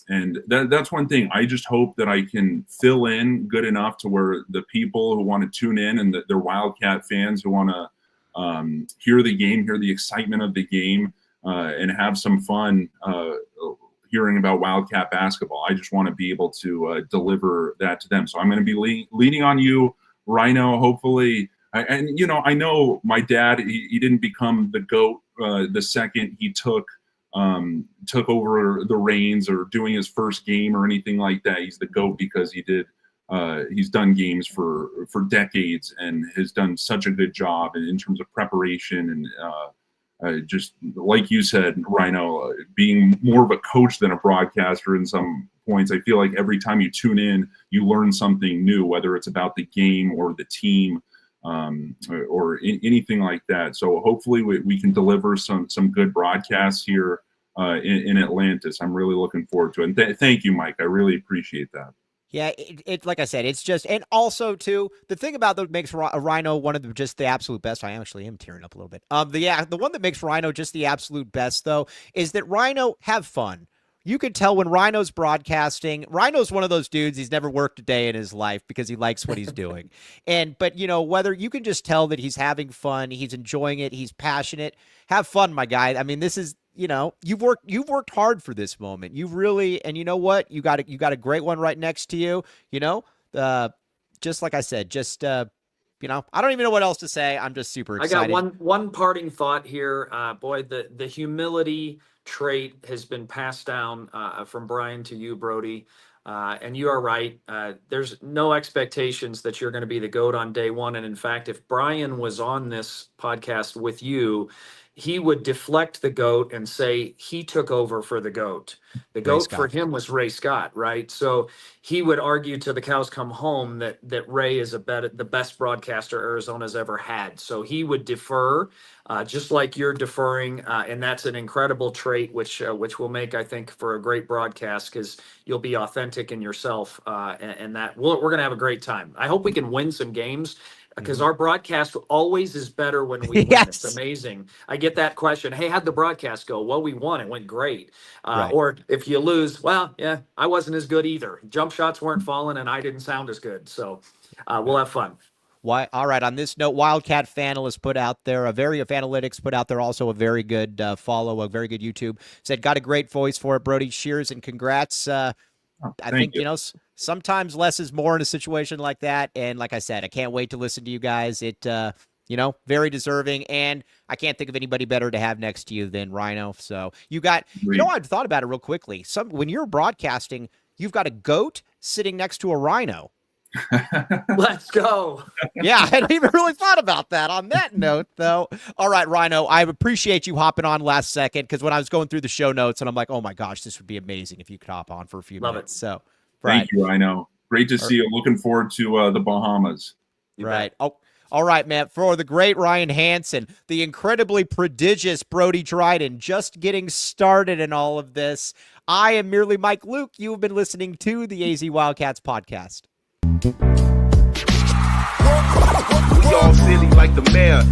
And that's one thing. I just hope that I can fill in good enough to where the people who want to tune in and they're Wildcat fans who want to hear the game, hear the excitement of the game, and have some fun hearing about Wildcat basketball. I just want to be able to deliver that to them. So I'm going to be leaning on you, Rhino, hopefully. And, I know my dad, he didn't become the GOAT the second he took over the reins or doing his first game or anything like that. He's the GOAT because he's done games for decades and has done such a good job in terms of preparation and just like you said, Rhino, being more of a coach than a broadcaster in some points. I feel like every time you tune in, you learn something new, whether it's about the game or the team, or anything like that. So hopefully we can deliver some good broadcasts here in Atlantis. I'm really looking forward to it. And thank you, Mike. I really appreciate that. Yeah, it like I said, it's just, and also too, the thing about that makes Rhino one of the absolute best. I actually am tearing up a little bit. The one that makes Rhino just the absolute best though is that Rhino have fun. You could tell when Rhino's broadcasting. Rhino's one of those dudes. He's never worked a day in his life because he likes what he's doing. But whether you can just tell that he's having fun, he's enjoying it, he's passionate. Have fun, my guy. I mean, this is. You've worked hard for this moment. You've really, and you know what? You got a great one right next to you. Just like I said, I don't even know what else to say. I'm just super excited. I got one parting thought here. Boy, the humility trait has been passed down from Brian to you, Brody. And you are right. There's no expectations that you're going to be the GOAT on day one. And in fact, if Brian was on this podcast with you, he would deflect the GOAT and say he took over for the GOAT. The GOAT for him was Ray Scott, right? So he would argue till the cows come home that Ray is the best broadcaster Arizona's ever had. So he would defer, just like you're deferring, and that's an incredible trait, which will make, I think, for a great broadcast because you'll be authentic in yourself, and that we're going to have a great time. I hope we can win some games. Because our broadcast always is better when we win. Yes. It's amazing. I get that question. Hey, how'd the broadcast go? Well, we won. It went great. Right. Or if you lose, well, yeah, I wasn't as good either. Jump shots weren't falling and I didn't sound as good. So we'll have fun. Why? All right. On this note, Wildcat Fanalist put out there, Analytics put out there also a very good follow, a very good YouTube. Said, got a great voice for it, Brody. Cheers and congrats. I think, sometimes less is more in a situation like that. And like I said, I can't wait to listen to you guys. It, very deserving. And I can't think of anybody better to have next to you than Rhino. So I've thought about it real quickly. When you're broadcasting, you've got a GOAT sitting next to a Rhino. Let's go. Yeah, I hadn't even really thought about that. On that note, though, all right, Rhino, I appreciate you hopping on last second because when I was going through the show notes and I'm like, oh my gosh, this would be amazing if you could hop on for a few minutes. So, thank you, Rhino. Great to see you. Looking forward to the Bahamas. Right. Oh, All right, man. For the great Ryan Hansen, the incredibly prodigious Brody Dryden, just getting started in all of this. I am merely Mike Luke. You have been listening to the AZ Wildcats podcast. We all silly like the mayor.